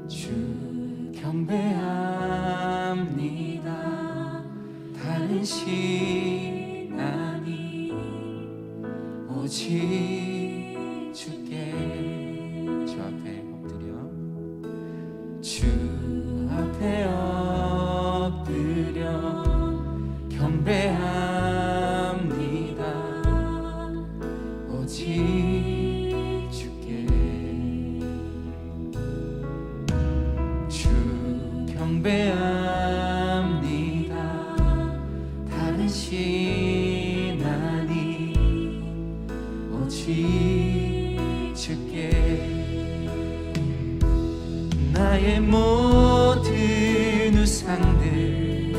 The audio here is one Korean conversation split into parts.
주 경배합니다. 다른 신 아니 오직 주께. 주 앞에 엎드려, 주 앞에 엎드려 경배합니다. 오직 주께. 주 경배합니다. 다른 신 아니 오직 주께. 나의 모든 우상들,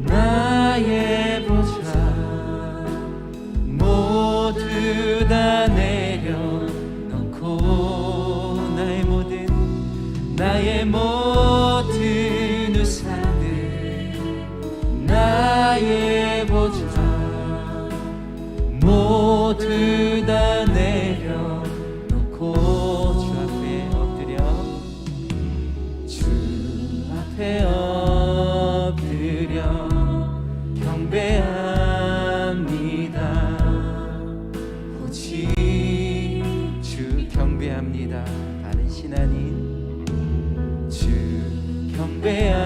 나의 보좌 모두 다 내려놓고, 나의 모든 우상들, 나의 보좌 모두 다 내려놓고, 주 앞에 엎드려, 주 앞에 엎드려 경배합니다. 오직 주 경배합니다. 다른 신 아닌 주 경배합니다.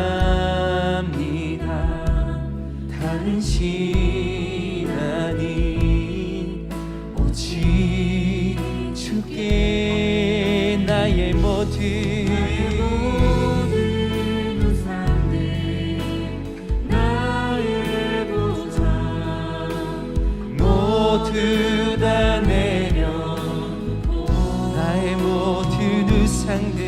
다른 신 아닌 오직 주께. 나의 모든 우상들, 나의 보좌 모두 다 내려놓고, 나의 모든 우상들,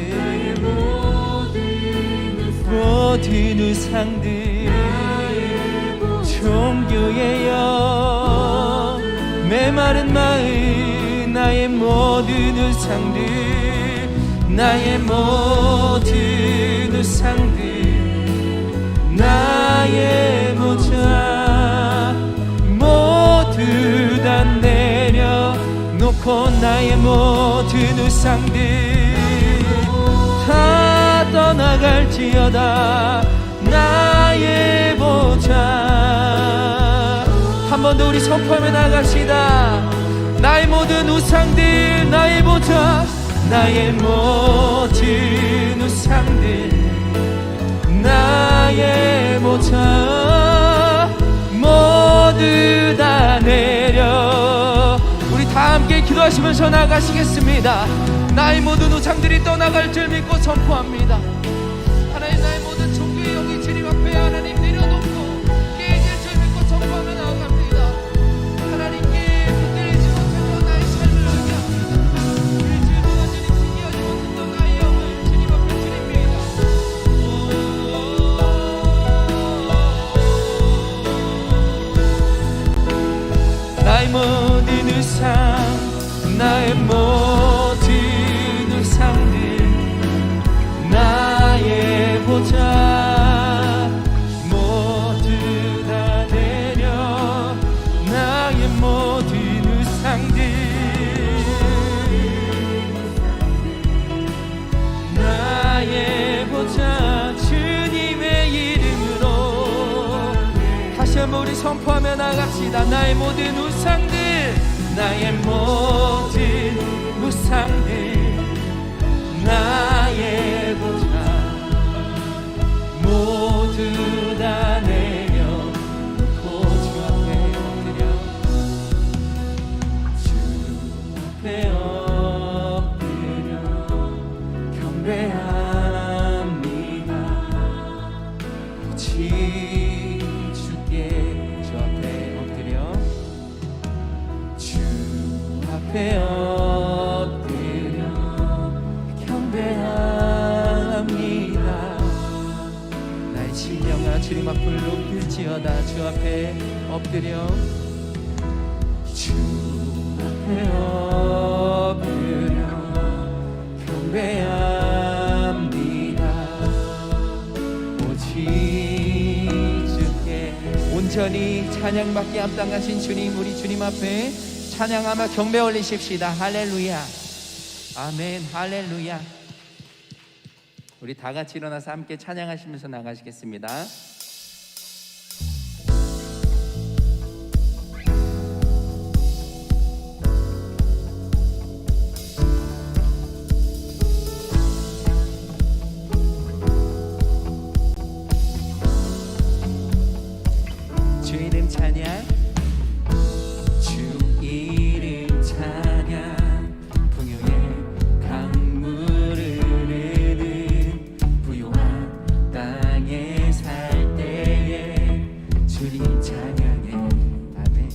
모든 우상들, 종교의 영, 메마른 마음, 나의 모든 우상들, 나의 모든 우상들, 나의 보좌 모두 다 내려놓고, 나의 모든 우상들 다 떠나갈지어다. 나의 보좌. 한 번 더 우리 선포하며 나갑시다. 나의 모든 우상들, 나의 보좌, 나의 모든 우상들, 나의 보좌 모두 다 내려. 우리 다 함께 기도하시면서 나가시겠습니다. 나의 모든 우상들이 떠나갈 줄 믿고 선포합니다. 하나님, 나의 모든 종교의 영이 주님 앞에 하나님 내려놓고 깨질 줄 믿고 선포하며 나아갑니다. 하나님께 붙들리지 못했던 나의 삶을 의지합니다. 우리 주님과 주님 신기하지 못했던 나의 영을 주님 앞에 드립니다. 나의 모든 우상, 나의 모든 우상들, 나의 보좌 모두 다 내려, 나의 모든 우상들, 나의 보좌 주님의 이름으로. 다시 한번 우리 선포하며 나갑시다. 나의 모든 우상들, 나의 모든 우상들, 나의 보좌 모두 다 내려놓고, 주 앞에 엎드려, 주 앞에 엎드려 경배합니다. 오직 주께. 주 앞에 엎드려, 주 앞에 엎드려 경배합니다. 나의 심령아 주님 앞을 높일지어다. 주 앞에 엎드려, 주 앞에 엎드려 경배합니다. 오직 주께. 온전히 찬양받게 합당하신 주님, 우리 주님 앞에 찬양하며 경배 올리십시다. 할렐루야, 아멘, 할렐루야. 우리 다 같이 일어나서 함께 찬양하시면서 나가시겠습니다. 주 이름 찬양, 주 이름 찬양, 풍요의 강물을 흐르는 부요한 땅에 살 때에 주님 찬양해. 아멘.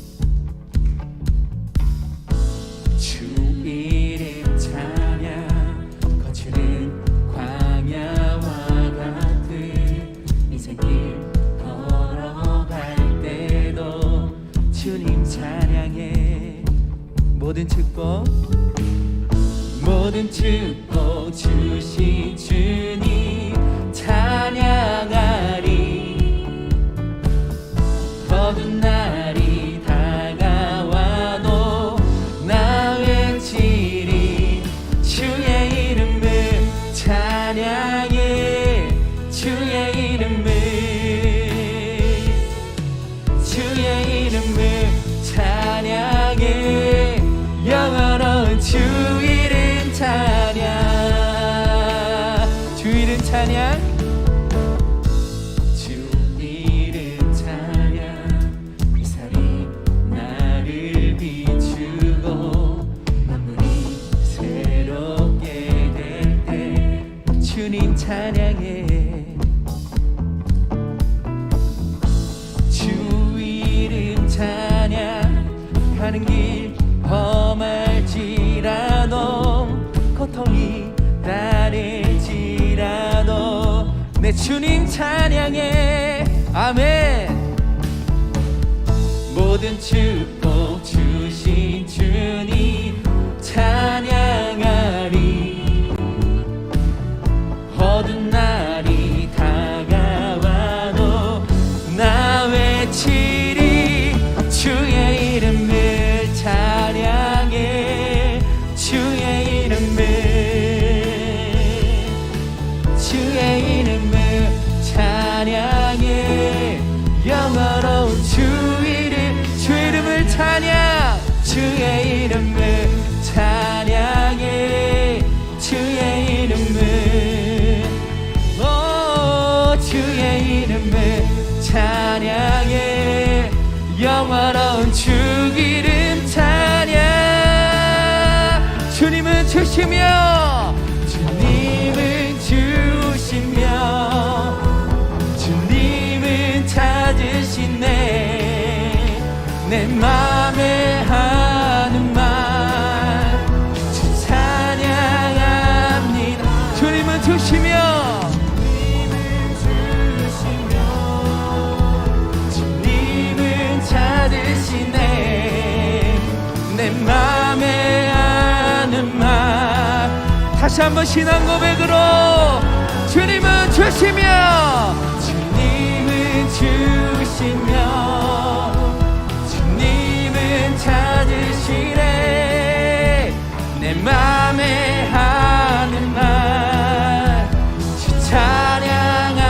주 이름 찬양, 거칠은 광야와 같은 인생길 걸어갈 때도 주님 찬양해. 모든 축복 주신 주님 찬양하리. 어두운 날이 다가와도 나 외치리. 주의 이름을 찬양해. 주의 이름을, 주의 이름을 찬양해. 영원한 주 이름 찬양, 주 이름 찬양, 주 이름 찬양. 이살이 나를 비추고 만물이 새롭게 될 때 주님 찬양해. 주 이름 찬양. 가는 길 험할지라도 고통이 따를지라도 내 주님 찬양해. 아멘. 모든 축복 주신 주님 찬양하리. 어두운 날이 다가와도 나 외치리. 주의 이름을 찬양해. 주의 이름을, 주의 이름을 찬양해. 영원한 주 이름, 주 이름을 찬양. 주의 이름을 찬양해. 주의 이름을, 오 주의 이름을 찬양해. 영원한 주 이름 찬양. 주님은 주시며, 주님은 주시며, 주님은 찾으시네. 내 맘에 하는 말 주 찬양합니다. 주님은 주시며, 찾으시네. 내 맘에 아는 말. 다시 한번 신앙 고백으로. 주님은 주시며, 주님은 주시며, 주님은 찾으시네. 내 맘에 하는 말 주 찬양합니다.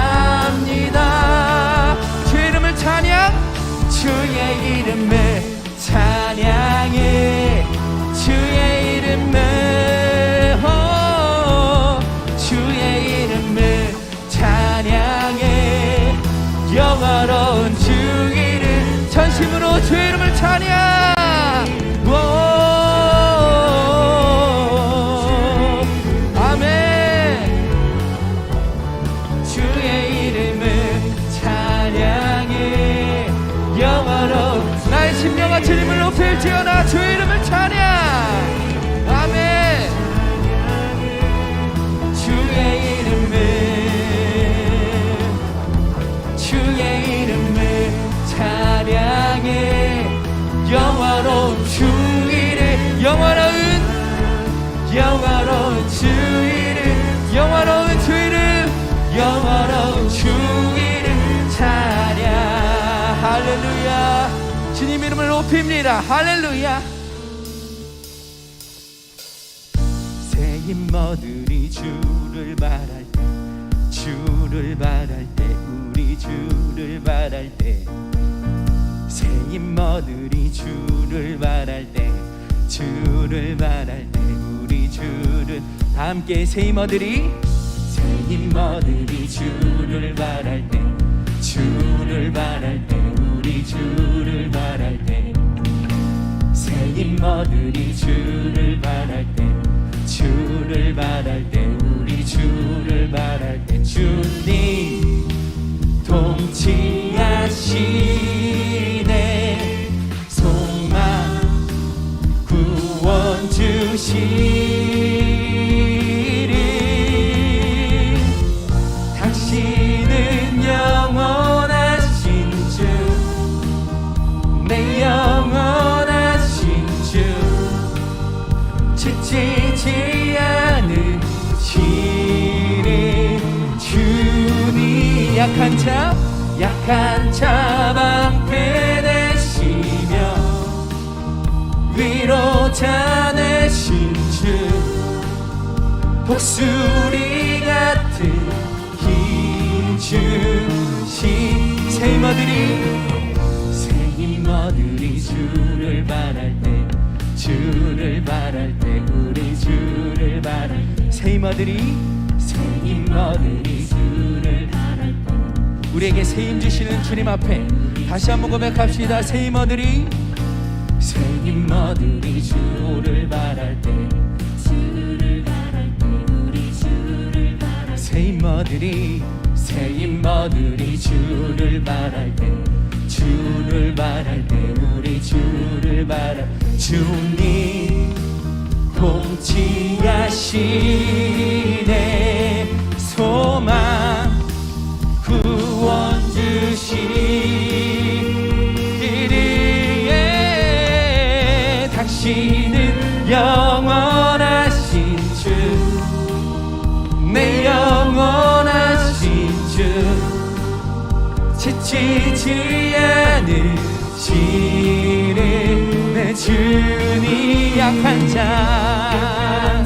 주의 이름을 찬양. 주의 이름을 찬양해. 주의 이름을, 주의 이름을 찬양해. 영원한 주 이름, 전심으로 주의 이름을 찬양. 아멘. 주의 이름을 찬양해. 영원한 나의 심령아 주님을 높일지어다. 주의 이름을 찬양. 아멘. 주의 이름을, 주의 이름을 찬양해. 영원한 주 이름, 영원한 주 이름, 영원한 주 이름, 영원한 주 이름 찬양. 할렐루야. 주님 이름을 높입니다. 할렐루야. 새 인머들이 주를 말할 때 주를 바랄 때 우리 주를 바랄 때 새 임머들이 주를 바랄 때 주를 바랄 때 우리 주를 다 함께 새 임머들이 주를 바랄 때 주를 바랄 때 우리 주를 바랄 때 새 임머들이 주를 바랄 때 주를 바랄 때 우리 주를 바랄 때 주님 통치하시네 소망 구원 주시리 당신은 영원하신 주 내 영원하신 주 지치지 않으시는 주님 약한 자 방패 되시며 위로자 되신 주 독수리 같은 힘 주신 새 임머들이 주를 바랄 때 주를 바랄 때 우리 주를 바랄 새 임머들이 주를 바랄 때 우리에게 새 힘 주시는 주님 앞에 다시 한번 고백합시다. 새 임머들이 주를 바랄 때 주를 바랄 때 우리 주를 바랄 때 새 임머들이 주를 바랄 때 주를 바랄 때 우리 주를 바랄 주님 통치하시네 소망 구원 주시리에 당신은 영원하신 주 내 영원하신 주 지치지 않으시는 내 주님 약한 자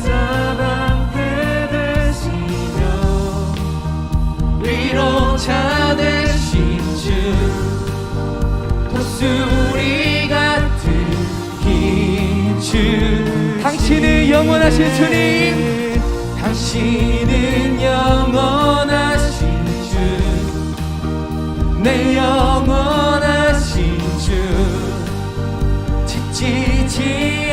방패 되시며 위로자 되신 주 독수리 같은 힘 주 당신은 영원하신 주님 당신은 영원하신 주 내 영원하신 주 지치지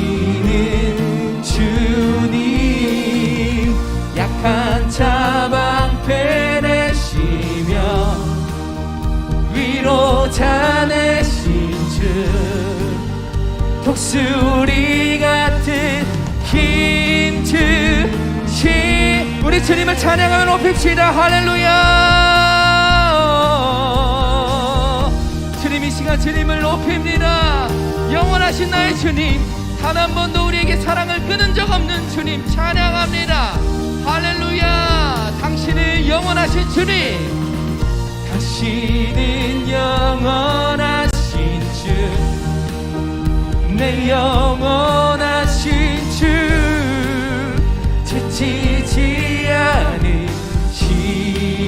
않으시는 주님 약한 자 방패 되시며 위로자 되신 주 독수리 같은 힘 주시 우리 주님을 찬양하며 높입시다. 할렐루야. 주님 이 시간 주님을 높입니다. 영원하신 나의 주님 단 한 번도 우리에게 사랑을 끊은 적 없는 주님 찬양합니다. 할렐루야. 당신은 영원하신 주님 당신은 영원하신 주 내 영원하신 주 지치지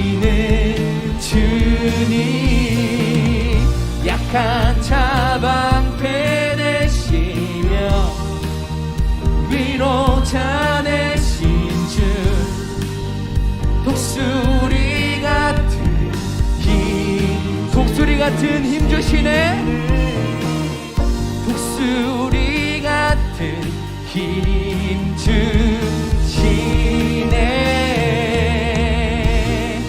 않으시는 주님 약한 자 방패 되시며 위로자 되신 주 독수리 같은 힘 주시네 독수리 같은 힘 주시네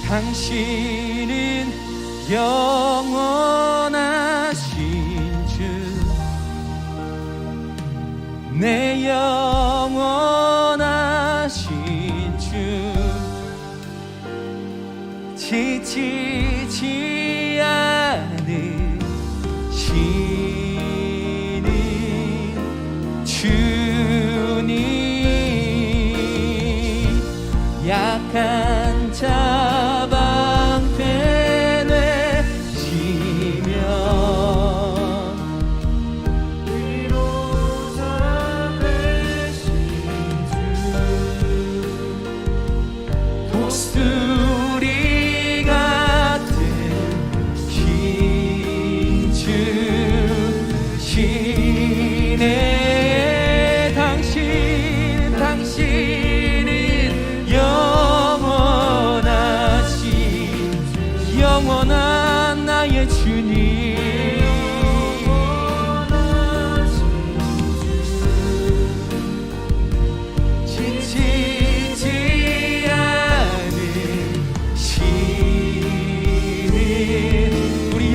당신은 영원하신 주 내 영원하신 주 지치지 않으시는 주님 약한 자 방패 되시며 위로자 되신 주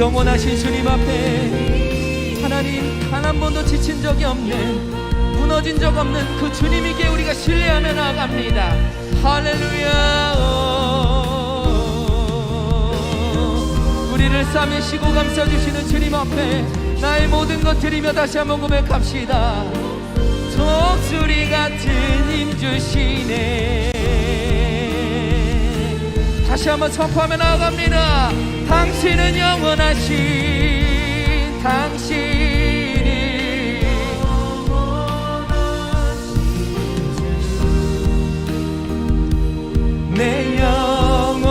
영원하신 주님 앞에 하나님 단 한 번도 지친 적이 없는, 무너진 적 없는 그 주님에게 우리가 신뢰하며 나아갑니다. 할렐루야. 우리를 싸매시고 감싸주시는 주님 앞에 나의 모든 것 드리며 다시 한번 고백합시다. 독수리 같은 힘 주시네. 다시 한번 선포하며 나아갑니다. 당신은 영원하신, 당신이 내 영원하신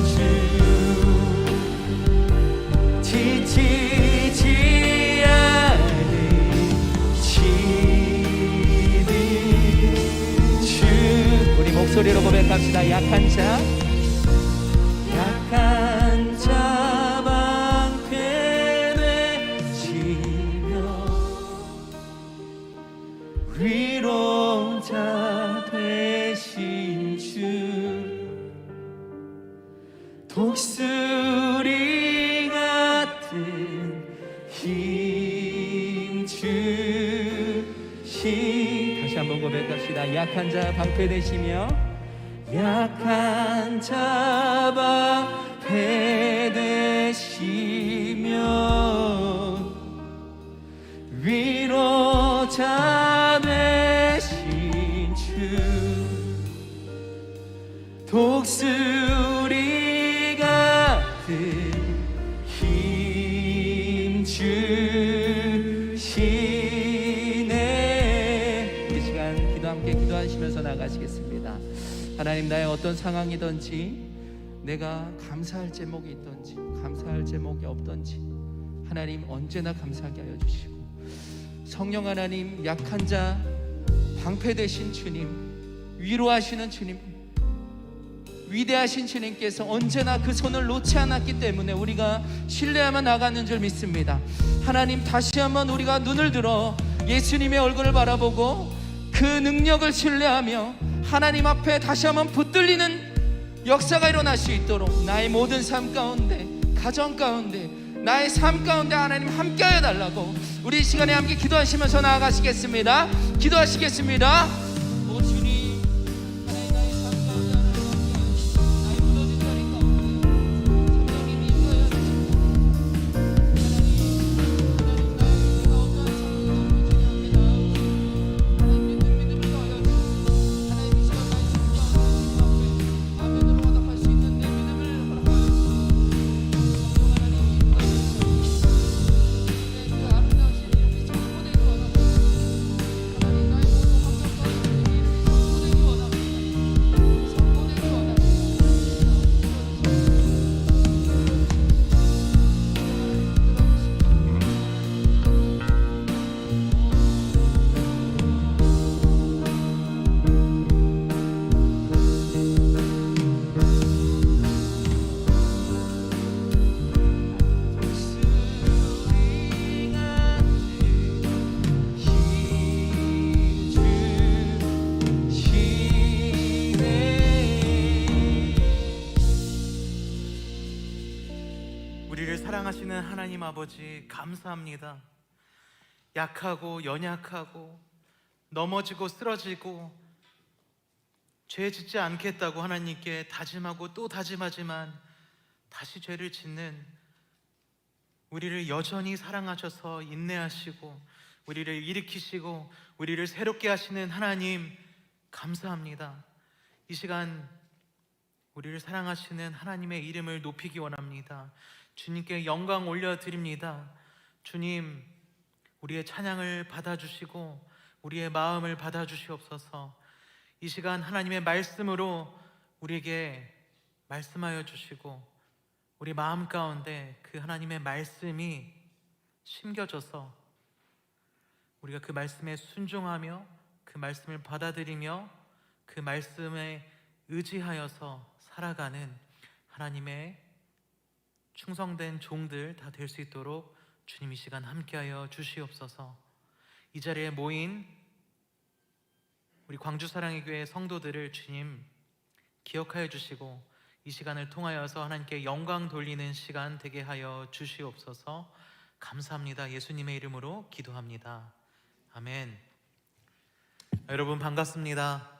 주, 지치지 않으시는 주. 우리 목소리로 고백합시다. 약한 자, 약한 자 방패 되시며 위로자 되신 주, 독수리 같은 힘 주시. 다시 한번 고백합시다. 약한 자 방패 되시며, 약한 자 방패 되시며 위로자 되신 주, 독수리 같은 힘 주시네. 이 시간 기도 함께 기도하시면서 나가시겠습니다. 하나님, 나의 어떤 상황이든지 내가 감사할 제목이 있든지 감사할 제목이 없든지 하나님 언제나 감사하게 하여 주시고, 성령 하나님, 약한 자 방패 되신 주님, 위로하시는 주님, 위대하신 주님께서 언제나 그 손을 놓지 않았기 때문에 우리가 신뢰하며 나가는 줄 믿습니다. 하나님, 다시 한번 우리가 눈을 들어 예수님의 얼굴을 바라보고 그 능력을 신뢰하며 하나님 앞에 다시 한번 붙들리는 역사가 일어날 수 있도록 나의 모든 삶 가운데, 가정 가운데, 나의 삶 가운데 하나님 함께하여 달라고 우리 이 시간에 함께 기도하시면서 나아가시겠습니다. 기도하시겠습니다. 오 주님, 하나님 나의 삶 가운데 나의 무너진 자리 가운데 성령님이 인도하여 주시고, 사랑하시는 하나님 아버지, 감사합니다. 약하고 연약하고 넘어지고 쓰러지고 죄 짓지 않겠다고 하나님께 다짐하고 또 다짐하지만 다시 죄를 짓는 우리를 여전히 사랑하셔서 인내하시고 우리를 일으키시고 우리를 새롭게 하시는 하나님, 감사합니다. 이 시간 우리를 사랑하시는 하나님의 이름을 높이기 원합니다. 주님께 영광 올려드립니다. 주님, 우리의 찬양을 받아주시고 우리의 마음을 받아주시옵소서. 이 시간 하나님의 말씀으로 우리에게 말씀하여 주시고 우리 마음 가운데 그 하나님의 말씀이 심겨져서 우리가 그 말씀에 순종하며 그 말씀을 받아들이며 그 말씀에 의지하여서 살아가는 하나님의 충성된 종들 다 될 수 있도록 주님 이 시간 함께하여 주시옵소서. 이 자리에 모인 우리 광주사랑의 교회 성도들을 주님 기억하여 주시고 이 시간을 통하여서 하나님께 영광 돌리는 시간 되게 하여 주시옵소서. 감사합니다. 예수님의 이름으로 기도합니다. 아멘. 여러분 반갑습니다.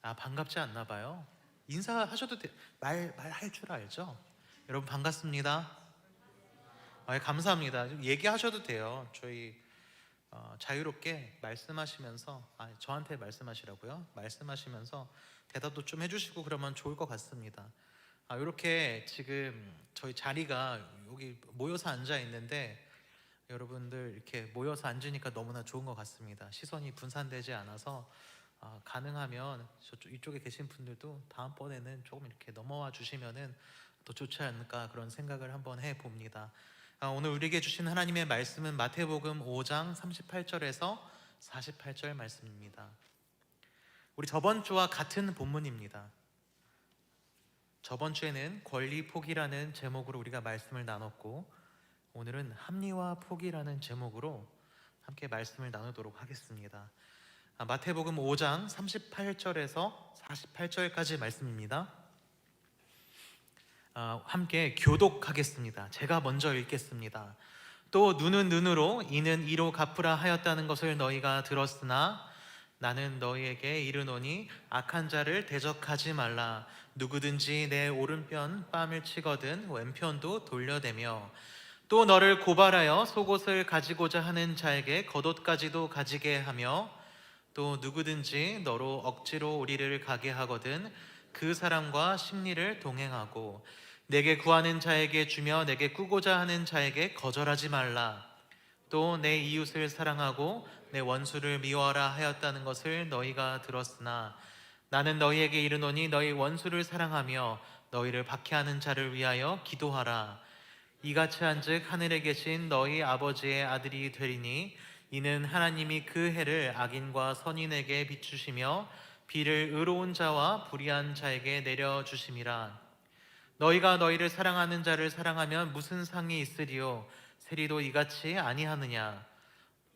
반갑지 않나 봐요. 인사하셔도 돼요. 말할 줄 알죠? 여러분 반갑습니다. 감사합니다. 얘기하셔도 돼요. 저희 자유롭게 말씀하시면서 저한테 말씀하시라고요. 말씀하시면서 대답도 좀 해주시고 그러면 좋을 것 같습니다. 이렇게 지금 저희 자리가 여기 모여서 앉아 있는데 여러분들 이렇게 모여서 앉으니까 너무나 좋은 것 같습니다. 시선이 분산되지 않아서 가능하면 이쪽에 계신 분들도 다음번에는 조금 이렇게 넘어와 주시면은 더 좋지 않을까 그런 생각을 한번 해봅니다. 오늘 우리에게 주신 하나님의 말씀은 마태복음 5장 38절에서 48절 말씀입니다. 우리 저번 주와 같은 본문입니다. 저번 주에는 권리 포기라는 제목으로 우리가 말씀을 나눴고 오늘은 합리화 포기라는 제목으로 함께 말씀을 나누도록 하겠습니다. 마태복음 5장 38절에서 48절까지 말씀입니다. 함께 교독하겠습니다. 제가 먼저 읽겠습니다. 또 눈은 눈으로 이는 이로 갚으라 하였다는 것을 너희가 들었으나 나는 너희에게 이르노니 악한 자를 대적하지 말라. 누구든지 내 오른편 뺨을 치거든 왼편도 돌려대며 또 너를 고발하여 속옷을 가지고자 하는 자에게 겉옷까지도 가지게 하며 또 누구든지 너로 억지로 우리를 가게 하거든 그 사람과 심리를 동행하고 내게 구하는 자에게 주며 내게 꾸고자 하는 자에게 거절하지 말라. 또 내 이웃을 사랑하고 내 원수를 미워하라 하였다는 것을 너희가 들었으나 나는 너희에게 이르노니 너희 원수를 사랑하며 너희를 박해하는 자를 위하여 기도하라. 이같이 한즉 하늘에 계신 너희 아버지의 아들이 되리니 이는 하나님이 그 해를 악인과 선인에게 비추시며 비를 의로운 자와 불의한 자에게 내려주심이라. 너희가 너희를 사랑하는 자를 사랑하면 무슨 상이 있으리요? 세리도 이같이 아니하느냐?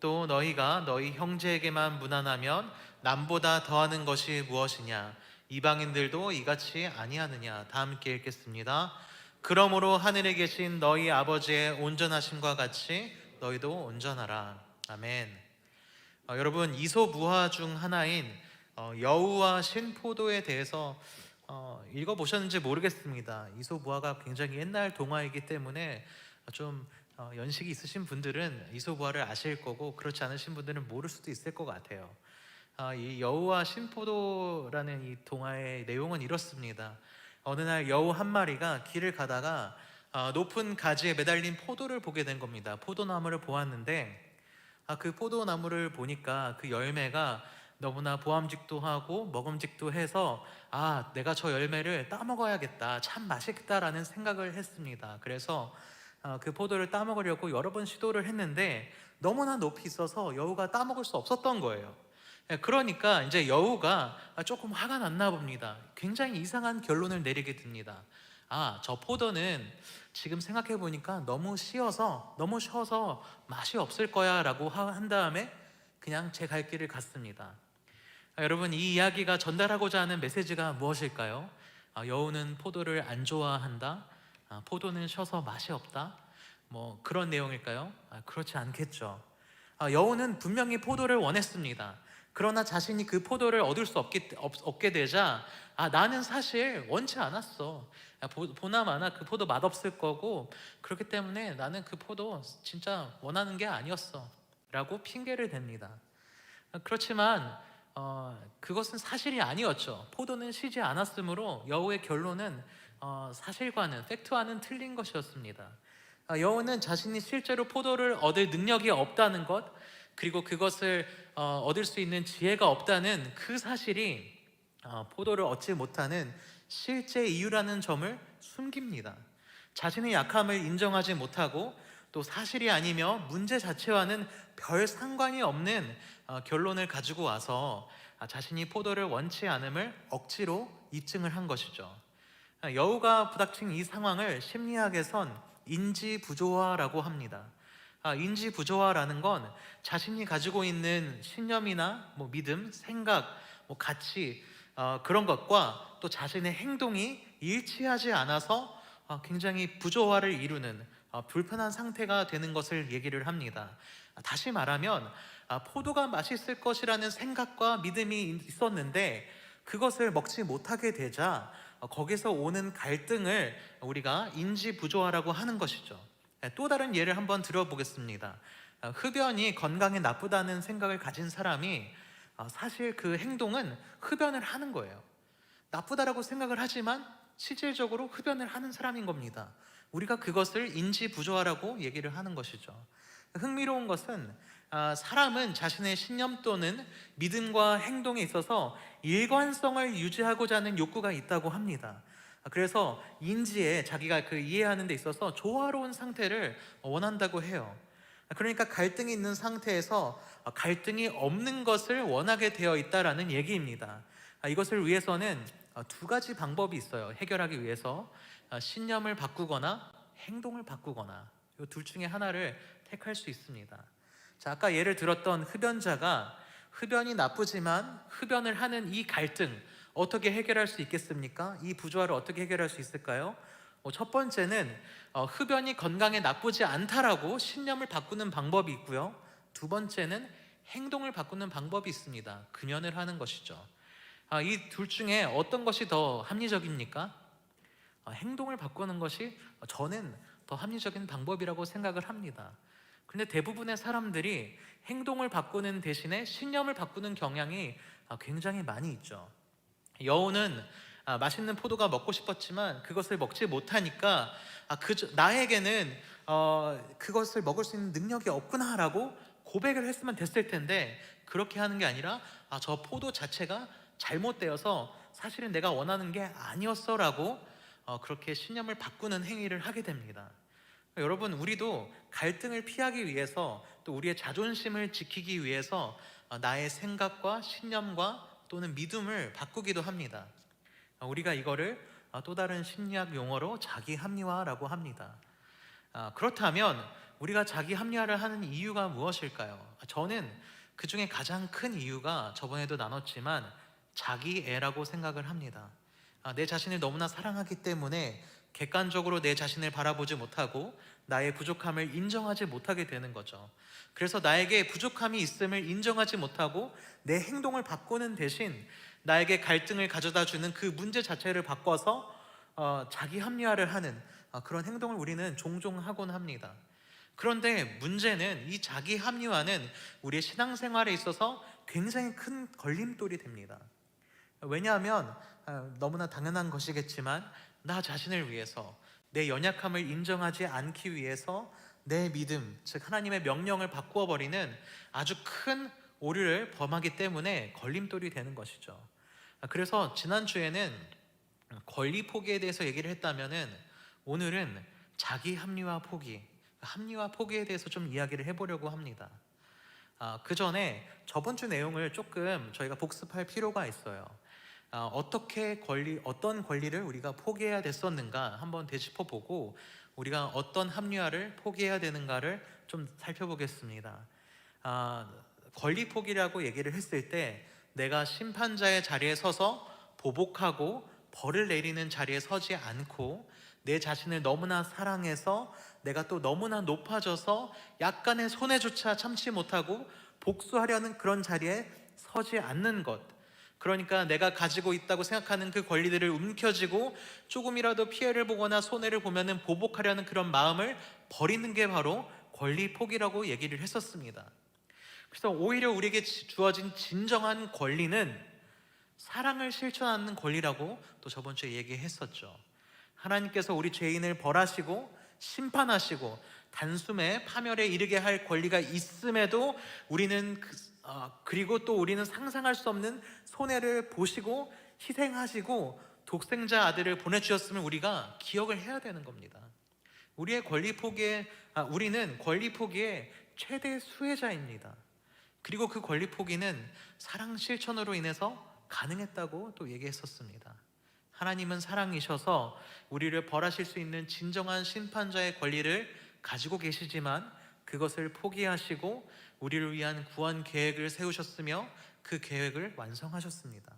또 너희가 너희 형제에게만 무난하면 남보다 더하는 것이 무엇이냐? 이방인들도 이같이 아니하느냐? 다 함께 읽겠습니다. 그러므로 하늘에 계신 너희 아버지의 온전하심과 같이 너희도 온전하라. 아멘. 여러분 이소무화 중 하나인 여우와 신포도에 대해서 읽어보셨는지 모르겠습니다. 이소무화가 굉장히 옛날 동화이기 때문에 좀 연식이 있으신 분들은 이소무화를 아실 거고 그렇지 않으신 분들은 모를 수도 있을 것 같아요. 이 여우와 신포도라는 이 동화의 내용은 이렇습니다. 어느 날 여우 한 마리가 길을 가다가 높은 가지에 매달린 포도를 보게 된 겁니다. 포도나무를 보았는데 그 포도나무를 보니까 그 열매가 너무나 보암직도 하고 먹음직도 해서 내가 저 열매를 따먹어야겠다, 참 맛있겠다라는 생각을 했습니다. 그래서 그 포도를 따먹으려고 여러 번 시도를 했는데 너무나 높이 있어서 여우가 따먹을 수 없었던 거예요. 그러니까 이제 여우가 조금 화가 났나 봅니다. 굉장히 이상한 결론을 내리게 됩니다. 저 포도는 지금 생각해 보니까 너무 쉬어서 맛이 없을 거야 라고 한 다음에 그냥 제 갈 길을 갔습니다. 여러분 이 이야기가 전달하고자 하는 메시지가 무엇일까요? 여우는 포도를 안 좋아한다? 포도는 쉬어서 맛이 없다? 뭐 그런 내용일까요? 그렇지 않겠죠. 여우는 분명히 포도를 원했습니다. 그러나 자신이 그 포도를 얻을 수 없게 되자 나는 사실 원치 않았어. 보나마나 그 포도 맛없을 거고 그렇기 때문에 나는 그 포도 진짜 원하는 게 아니었어 라고 핑계를 댑니다. 그렇지만 그것은 사실이 아니었죠. 포도는 쉬지 않았으므로 여우의 결론은 사실과는 팩트와는 틀린 것이었습니다. 여우는 자신이 실제로 포도를 얻을 능력이 없다는 것 그리고 그것을 얻을 수 있는 지혜가 없다는 그 사실이 포도를 얻지 못하는 실제 이유라는 점을 숨깁니다. 자신의 약함을 인정하지 못하고 또 사실이 아니며 문제 자체와는 별 상관이 없는 결론을 가지고 와서 자신이 포도를 원치 않음을 억지로 입증을 한 것이죠. 여우가 부닥친 이 상황을 심리학에선 인지부조화라고 합니다. 인지부조화라는 건 자신이 가지고 있는 신념이나 믿음, 생각, 가치 그런 것과 또 자신의 행동이 일치하지 않아서 굉장히 부조화를 이루는 불편한 상태가 되는 것을 얘기를 합니다. 다시 말하면 포도가 맛있을 것이라는 생각과 믿음이 있었는데 그것을 먹지 못하게 되자 거기서 오는 갈등을 우리가 인지부조화라고 하는 것이죠. 또 다른 예를 한번 들어보겠습니다. 흡연이 건강에 나쁘다는 생각을 가진 사람이 사실 그 행동은 흡연을 하는 거예요. 나쁘다라고 생각을 하지만 실질적으로 흡연을 하는 사람인 겁니다. 우리가 그것을 인지부조화라고 얘기를 하는 것이죠. 흥미로운 것은 사람은 자신의 신념 또는 믿음과 행동에 있어서 일관성을 유지하고자 하는 욕구가 있다고 합니다. 그래서 인지에 자기가 그 이해하는 데 있어서 조화로운 상태를 원한다고 해요. 그러니까 갈등이 있는 상태에서 갈등이 없는 것을 원하게 되어 있다라는 얘기입니다. 이것을 위해서는 두 가지 방법이 있어요. 해결하기 위해서 신념을 바꾸거나 행동을 바꾸거나 이 둘 중에 하나를 택할 수 있습니다. 자, 아까 예를 들었던 흡연자가 흡연이 나쁘지만 흡연을 하는 이 갈등 어떻게 해결할 수 있겠습니까? 이 부조화를 어떻게 해결할 수 있을까요? 첫 번째는 흡연이 건강에 나쁘지 않다라고 신념을 바꾸는 방법이 있고요. 두 번째는 행동을 바꾸는 방법이 있습니다. 금연을 하는 것이죠. 이 둘 중에 어떤 것이 더 합리적입니까? 행동을 바꾸는 것이 저는 더 합리적인 방법이라고 생각을 합니다. 근데 대부분의 사람들이 행동을 바꾸는 대신에 신념을 바꾸는 경향이 굉장히 많이 있죠. 여우는 맛있는 포도가 먹고 싶었지만 그것을 먹지 못하니까 나에게는 그것을 먹을 수 있는 능력이 없구나라고 고백을 했으면 됐을 텐데 그렇게 하는 게 아니라 저 포도 자체가 잘못되어서 사실은 내가 원하는 게 아니었어 라고 그렇게 신념을 바꾸는 행위를 하게 됩니다. 여러분, 우리도 갈등을 피하기 위해서 또 우리의 자존심을 지키기 위해서 나의 생각과 신념과 또는 믿음을 바꾸기도 합니다. 우리가 이거를 또 다른 심리학 용어로 자기 합리화라고 합니다. 그렇다면 우리가 자기 합리화를 하는 이유가 무엇일까요? 저는 그 중에 가장 큰 이유가 저번에도 나눴지만 자기애라고 생각을 합니다. 내 자신을 너무나 사랑하기 때문에 객관적으로 내 자신을 바라보지 못하고 나의 부족함을 인정하지 못하게 되는 거죠. 그래서 나에게 부족함이 있음을 인정하지 못하고 내 행동을 바꾸는 대신 나에게 갈등을 가져다주는 그 문제 자체를 바꿔서 자기 합리화를 하는 그런 행동을 우리는 종종 하곤 합니다. 그런데 문제는 이 자기 합리화는 우리의 신앙생활에 있어서 굉장히 큰 걸림돌이 됩니다. 왜냐하면 너무나 당연한 것이겠지만 나 자신을 위해서 내 연약함을 인정하지 않기 위해서 내 믿음, 즉 하나님의 명령을 바꾸어 버리는 아주 큰 오류를 범하기 때문에 걸림돌이 되는 것이죠. 그래서 지난주에는 권리 포기에 대해서 얘기를 했다면은 오늘은 자기 합리화 포기, 합리화 포기에 대해서 좀 이야기를 해보려고 합니다. 그 전에 저번 주 내용을 조금 저희가 복습할 필요가 있어요. 어떤 권리를 우리가 포기해야 됐었는가 한번 되짚어보고 우리가 어떤 합리화를 포기해야 되는가를 좀 살펴보겠습니다. 권리 포기라고 얘기를 했을 때 내가 심판자의 자리에 서서 보복하고 벌을 내리는 자리에 서지 않고 내 자신을 너무나 사랑해서 내가 또 너무나 높아져서 약간의 손해조차 참지 못하고 복수하려는 그런 자리에 서지 않는 것, 그러니까 내가 가지고 있다고 생각하는 그 권리들을 움켜쥐고 조금이라도 피해를 보거나 손해를 보면은 보복하려는 그런 마음을 버리는 게 바로 권리 포기라고 얘기를 했었습니다. 그래서 오히려 우리에게 주어진 진정한 권리는 사랑을 실천하는 권리라고 또 저번 주에 얘기했었죠. 하나님께서 우리 죄인을 벌하시고 심판하시고 단숨에 파멸에 이르게 할 권리가 있음에도 우리는 그리고 또 우리는 상상할 수 없는 손해를 보시고 희생하시고 독생자 아들을 보내주셨음을 우리가 기억을 해야 되는 겁니다. 우리는 권리 포기의 최대 수혜자입니다. 그리고 그 권리 포기는 사랑 실천으로 인해서 가능했다고 또 얘기했었습니다. 하나님은 사랑이셔서 우리를 벌하실 수 있는 진정한 심판자의 권리를 가지고 계시지만 그것을 포기하시고 우리를 위한 구원 계획을 세우셨으며 그 계획을 완성하셨습니다.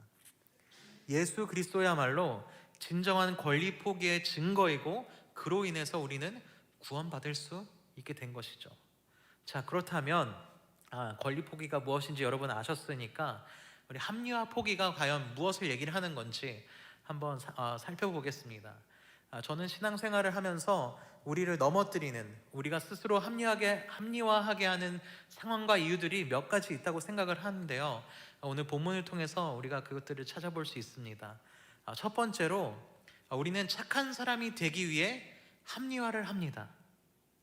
예수 그리스도야말로 진정한 권리 포기의 증거이고 그로 인해서 우리는 구원받을 수 있게 된 것이죠. 자, 그렇다면 권리 포기가 무엇인지 여러분 아셨으니까 우리 합리화 포기가 과연 무엇을 얘기를 하는 건지 한번 살펴보겠습니다. 저는 신앙생활을 하면서 우리를 넘어뜨리는, 우리가 스스로 합리화하게 하는 상황과 이유들이 몇 가지 있다고 생각을 하는데요. 오늘 본문을 통해서 우리가 그것들을 찾아볼 수 있습니다. 첫 번째로 우리는 착한 사람이 되기 위해 합리화를 합니다.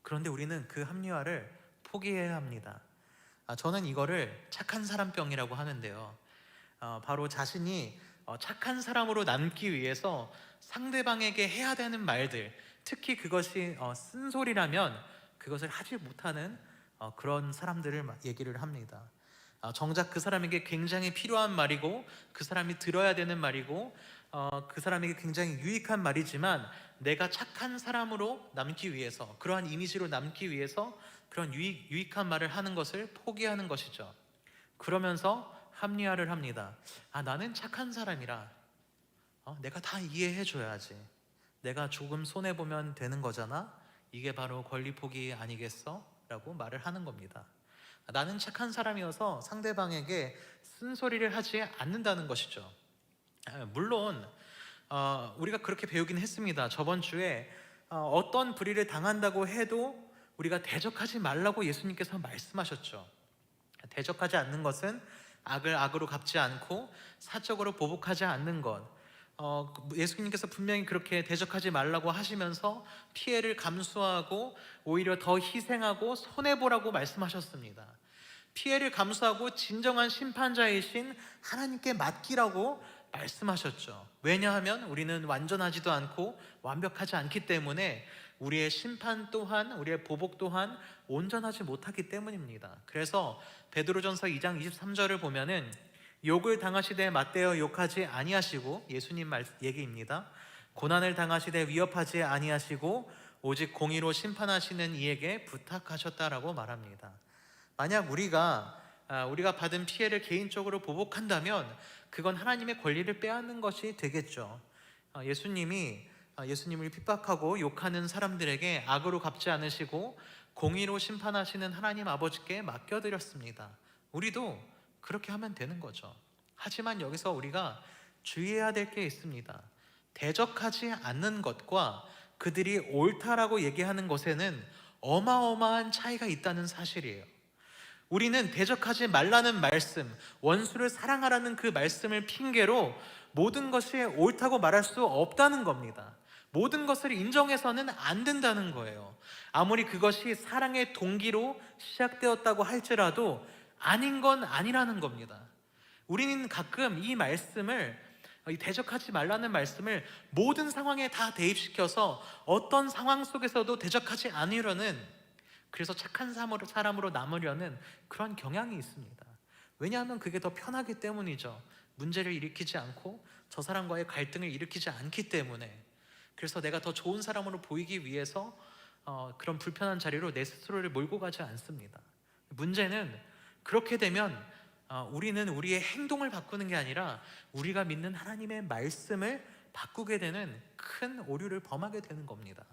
그런데 우리는 그 합리화를 포기해야 합니다. 저는 이거를 착한 사람병이라고 하는데요. 바로 자신이 착한 사람으로 남기 위해서 상대방에게 해야 되는 말들, 특히 그것이 쓴소리라면 그것을 하지 못하는 그런 사람들을 얘기를 합니다. 정작 그 사람에게 굉장히 필요한 말이고 그 사람이 들어야 되는 말이고 그 사람에게 굉장히 유익한 말이지만 내가 착한 사람으로 남기 위해서, 그러한 이미지로 남기 위해서 그런 유익한 말을 하는 것을 포기하는 것이죠. 그러면서 합리화를 합니다. 나는 착한 사람이라 내가 다 이해해 줘야지. 내가 조금 손해보면 되는 거잖아. 이게 바로 권리 포기 아니겠어? 라고 말을 하는 겁니다. 나는 착한 사람이어서 상대방에게 쓴소리를 하지 않는다는 것이죠. 물론 우리가 그렇게 배우긴 했습니다. 저번 주에 어떤 불의를 당한다고 해도 우리가 대적하지 말라고 예수님께서 말씀하셨죠. 대적하지 않는 것은 악을 악으로 갚지 않고 사적으로 보복하지 않는 것, 예수님께서 분명히 그렇게 대적하지 말라고 하시면서 피해를 감수하고 오히려 더 희생하고 손해보라고 말씀하셨습니다. 피해를 감수하고 진정한 심판자이신 하나님께 맡기라고 말씀하셨죠. 왜냐하면 우리는 완전하지도 않고 완벽하지 않기 때문에 우리의 심판 또한, 우리의 보복 또한 온전하지 못하기 때문입니다. 그래서 베드로전서 2장 23절을 보면은 욕을 당하시되 맞대어 욕하지 아니하시고, 예수님 얘기입니다. 고난을 당하시되 위협하지 아니하시고 오직 공의로 심판하시는 이에게 부탁하셨다라고 말합니다. 만약 우리가 받은 피해를 개인적으로 보복한다면 그건 하나님의 권리를 빼앗는 것이 되겠죠. 예수님을 핍박하고 욕하는 사람들에게 악으로 갚지 않으시고 공의로 심판하시는 하나님 아버지께 맡겨드렸습니다. 우리도 그렇게 하면 되는 거죠. 하지만 여기서 우리가 주의해야 될 게 있습니다. 대적하지 않는 것과 그들이 옳다라고 얘기하는 것에는 어마어마한 차이가 있다는 사실이에요. 우리는 대적하지 말라는 말씀, 원수를 사랑하라는 그 말씀을 핑계로 모든 것이 옳다고 말할 수 없다는 겁니다. 모든 것을 인정해서는 안 된다는 거예요. 아무리 그것이 사랑의 동기로 시작되었다고 할지라도 아닌 건 아니라는 겁니다. 우리는 가끔 이 대적하지 말라는 말씀을 모든 상황에 다 대입시켜서 어떤 상황 속에서도 대적하지 않으려는, 그래서 착한 사람으로 남으려는 그런 경향이 있습니다. 왜냐하면 그게 더 편하기 때문이죠. 문제를 일으키지 않고 저 사람과의 갈등을 일으키지 않기 때문에. 그래서 내가 더 좋은 사람으로 보이기 위해서 그런 불편한 자리로 내 스스로를 몰고 가지 않습니다. 문제는 그렇게 되면 우리는 우리의 행동을 바꾸는 게 아니라 우리가 믿는 하나님의 말씀을 바꾸게 되는 큰 오류를 범하게 되는 겁니다.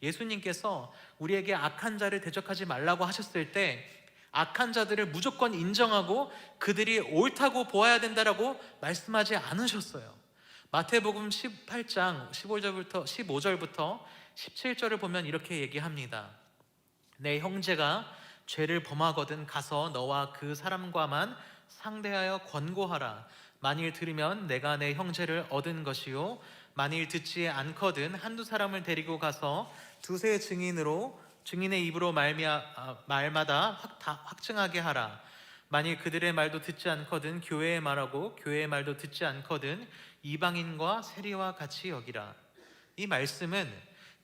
예수님께서 우리에게 악한 자를 대적하지 말라고 하셨을 때 악한 자들을 무조건 인정하고 그들이 옳다고 보아야 된다라고 말씀하지 않으셨어요. 마태복음 18장 15절부터 17절을 보면 이렇게 얘기합니다. 내 형제가 죄를 범하거든 가서 너와 그 사람과만 상대하여 권고하라. 만일 들으면 내가 내 형제를 얻은 것이요, 만일 듣지 않거든 한두 사람을 데리고 가서 두세 증인의 입으로 말마다 확증하게 하라. 만일 그들의 말도 듣지 않거든 교회의 말하고 교회의 말도 듣지 않거든 이방인과 세리와 같이 여기라. 이 말씀은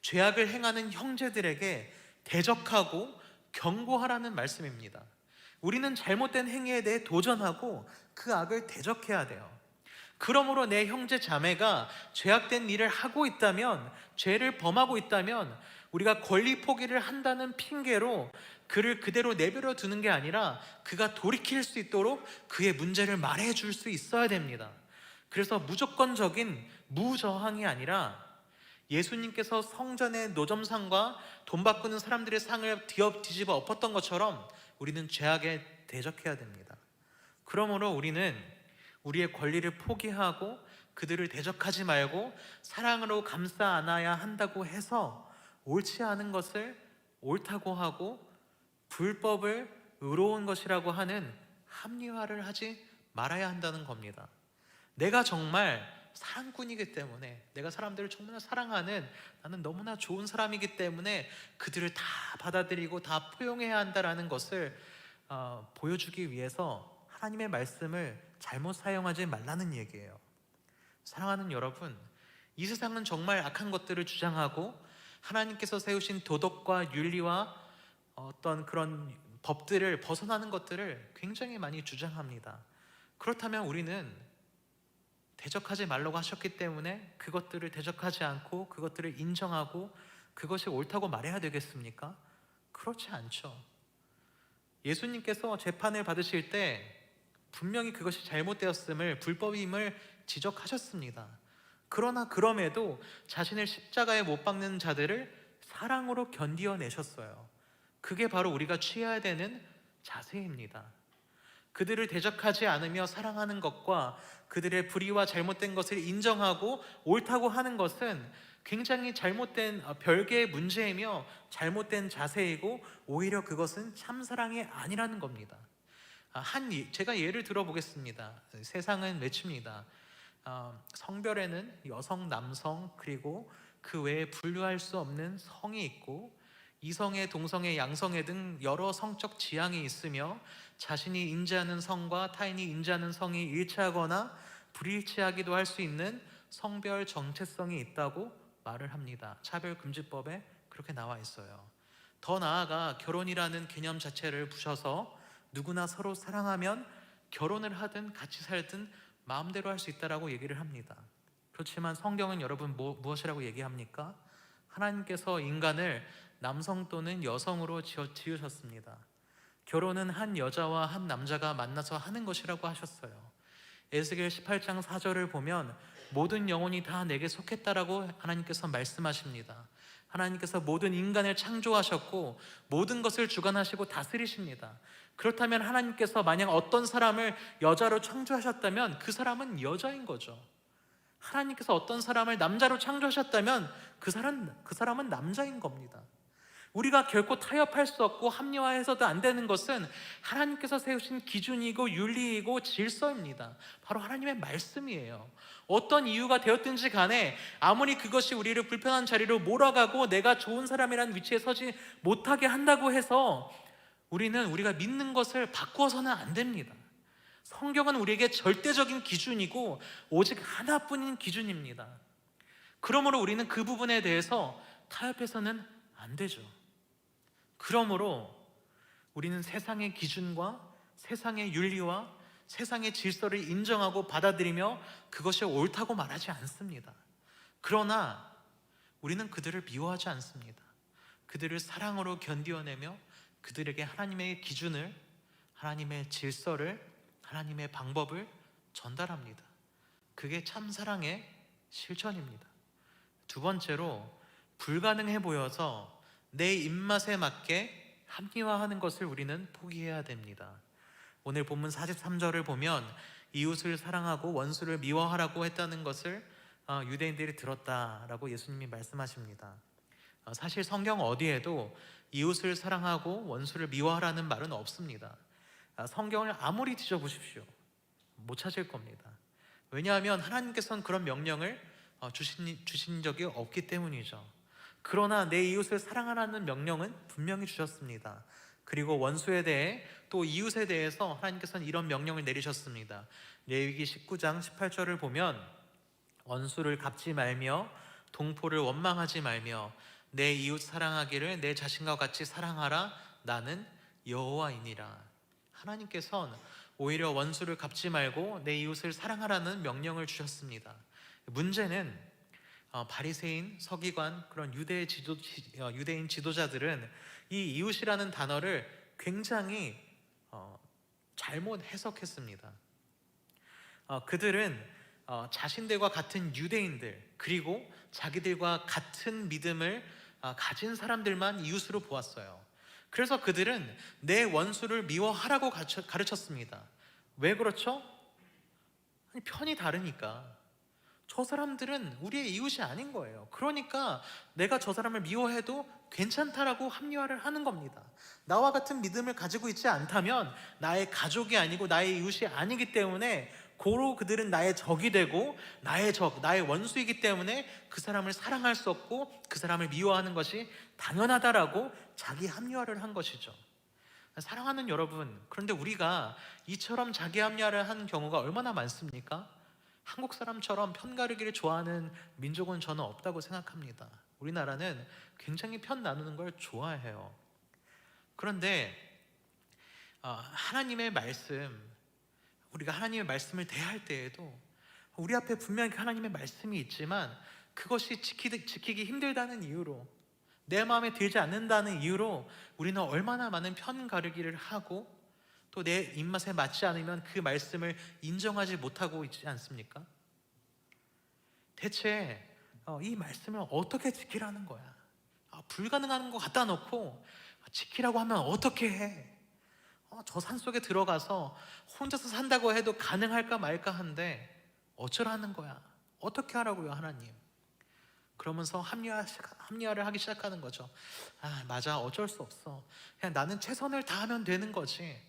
죄악을 행하는 형제들에게 대적하고 경고하라는 말씀입니다. 우리는 잘못된 행위에 대해 도전하고 그 악을 대적해야 돼요. 그러므로 내 형제 자매가 죄악된 일을 하고 있다면, 죄를 범하고 있다면 우리가 권리 포기를 한다는 핑계로 그를 그대로 내버려 두는 게 아니라 그가 돌이킬 수 있도록 그의 문제를 말해줄 수 있어야 됩니다. 그래서 무조건적인 무저항이 아니라 예수님께서 성전의 노점상과 돈 바꾸는 사람들의 상을 뒤집어 엎었던 것처럼 우리는 죄악에 대적해야 됩니다. 그러므로 우리는 우리의 권리를 포기하고 그들을 대적하지 말고 사랑으로 감싸 안아야 한다고 해서 옳지 않은 것을 옳다고 하고 불법을 의로운 것이라고 하는 합리화를 하지 말아야 한다는 겁니다. 내가 정말 사랑꾼이기 때문에, 내가 사람들을 정말 사랑하는, 나는 너무나 좋은 사람이기 때문에 그들을 다 받아들이고 다 포용해야 한다라는 것을 보여주기 위해서 하나님의 말씀을 잘못 사용하지 말라는 얘기예요. 사랑하는 여러분, 이 세상은 정말 악한 것들을 주장하고 하나님께서 세우신 도덕과 윤리와 어떤 그런 법들을 벗어나는 것들을 굉장히 많이 주장합니다. 그렇다면 우리는 대적하지 말라고 하셨기 때문에 그것들을 대적하지 않고 그것들을 인정하고 그것이 옳다고 말해야 되겠습니까? 그렇지 않죠. 예수님께서 재판을 받으실 때 분명히 그것이 잘못되었음을, 불법임을 지적하셨습니다. 그러나 그럼에도 자신을 십자가에 못 박는 자들을 사랑으로 견디어내셨어요. 그게 바로 우리가 취해야 되는 자세입니다. 그들을 대적하지 않으며 사랑하는 것과 그들의 불의와 잘못된 것을 인정하고 옳다고 하는 것은 굉장히 잘못된 별개의 문제이며 잘못된 자세이고 오히려 그것은 참사랑이 아니라는 겁니다. 제가 예를 들어보겠습니다. 세상은 외칩니다. 성별에는 여성, 남성, 그리고 그 외에 분류할 수 없는 성이 있고 이성애, 동성애, 양성애 등 여러 성적 지향이 있으며 자신이 인지하는 성과 타인이 인지하는 성이 일치하거나 불일치하기도 할 수 있는 성별 정체성이 있다고 말을 합니다. 차별금지법에 그렇게 나와 있어요. 더 나아가 결혼이라는 개념 자체를 부셔서 누구나 서로 사랑하면 결혼을 하든 같이 살든 마음대로 할 수 있다라고 얘기를 합니다. 그렇지만 성경은 여러분 무엇이라고 얘기합니까? 하나님께서 인간을 남성 또는 여성으로 지으셨습니다. 결혼은 한 여자와 한 남자가 만나서 하는 것이라고 하셨어요. 에스겔 18장 4절을 보면 모든 영혼이 다 내게 속했다라고 하나님께서 말씀하십니다. 하나님께서 모든 인간을 창조하셨고 모든 것을 주관하시고 다스리십니다. 그렇다면 하나님께서 만약 어떤 사람을 여자로 창조하셨다면 그 사람은 여자인 거죠. 하나님께서 어떤 사람을 남자로 창조하셨다면 그 사람은 남자인 겁니다. 우리가 결코 타협할 수 없고 합리화해서도 안 되는 것은 하나님께서 세우신 기준이고 윤리이고 질서입니다. 바로 하나님의 말씀이에요. 어떤 이유가 되었든지 간에 아무리 그것이 우리를 불편한 자리로 몰아가고 내가 좋은 사람이라는 위치에 서지 못하게 한다고 해서 우리가 믿는 것을 바꾸어서는 안 됩니다. 성경은 우리에게 절대적인 기준이고 오직 하나뿐인 기준입니다. 그러므로 우리는 그 부분에 대해서 타협해서는 안 되죠. 그러므로 우리는 세상의 기준과 세상의 윤리와 세상의 질서를 인정하고 받아들이며 그것이 옳다고 말하지 않습니다. 그러나 우리는 그들을 미워하지 않습니다. 그들을 사랑으로 견디어내며 그들에게 하나님의 기준을, 하나님의 질서를, 하나님의 방법을 전달합니다. 그게 참 사랑의 실천입니다. 두 번째로, 불가능해 보여서 내 입맛에 맞게 합리화하는 것을 우리는 포기해야 됩니다. 오늘 본문 43절을 보면 이웃을 사랑하고 원수를 미워하라고 했다는 것을 유대인들이 들었다라고 예수님이 말씀하십니다. 사실 성경 어디에도 이웃을 사랑하고 원수를 미워하라는 말은 없습니다. 성경을 아무리 뒤져보십시오, 못 찾을 겁니다. 왜냐하면 하나님께서는 그런 명령을 주신 적이 없기 때문이죠. 그러나 내 이웃을 사랑하라는 명령은 분명히 주셨습니다. 그리고 원수에 대해 또 이웃에 대해서 하나님께서는 이런 명령을 내리셨습니다. 레위기 19장 18절을 보면 원수를 갚지 말며 동포를 원망하지 말며 내 이웃 사랑하기를 내 자신과 같이 사랑하라. 나는 여호와이니라. 하나님께서는 오히려 원수를 갚지 말고 내 이웃을 사랑하라는 명령을 주셨습니다. 문제는 바리새인, 서기관, 그런 유대인 지도자들은 이 이웃이라는 단어를 굉장히 잘못 해석했습니다. 그들은 자신들과 같은 유대인들, 그리고 자기들과 같은 믿음을 가진 사람들만 이웃으로 보았어요. 그래서 그들은 내 원수를 미워하라고 가르쳤습니다. 왜 그렇죠? 아니, 편이 다르니까. 저 사람들은 우리의 이웃이 아닌 거예요. 그러니까 내가 저 사람을 미워해도 괜찮다라고 합리화를 하는 겁니다. 나와 같은 믿음을 가지고 있지 않다면 나의 가족이 아니고 나의 이웃이 아니기 때문에 고로 그들은 나의 적이 되고 나의 적, 나의 원수이기 때문에 그 사람을 사랑할 수 없고 그 사람을 미워하는 것이 당연하다라고 자기 합리화를 한 것이죠. 사랑하는 여러분, 그런데 우리가 이처럼 자기 합리화를 하는 경우가 얼마나 많습니까? 한국 사람처럼 편가르기를 좋아하는 민족은 저는 없다고 생각합니다. 우리나라는 굉장히 편 나누는 걸 좋아해요. 그런데 하나님의 말씀, 우리가 하나님의 말씀을 대할 때에도 우리 앞에 분명히 하나님의 말씀이 있지만 그것이 지키기 힘들다는 이유로, 내 마음에 들지 않는다는 이유로 우리는 얼마나 많은 편가르기를 하고 또 내 입맛에 맞지 않으면 그 말씀을 인정하지 못하고 있지 않습니까? 대체 이 말씀을 어떻게 지키라는 거야? 불가능한 거 갖다 놓고 지키라고 하면 어떻게 해? 저 산속에 들어가서 혼자서 산다고 해도 가능할까 말까 한데 어쩌라는 거야? 어떻게 하라고요, 하나님? 그러면서 합리화를 하기 시작하는 거죠. 맞아, 어쩔 수 없어. 그냥 나는 최선을 다하면 되는 거지.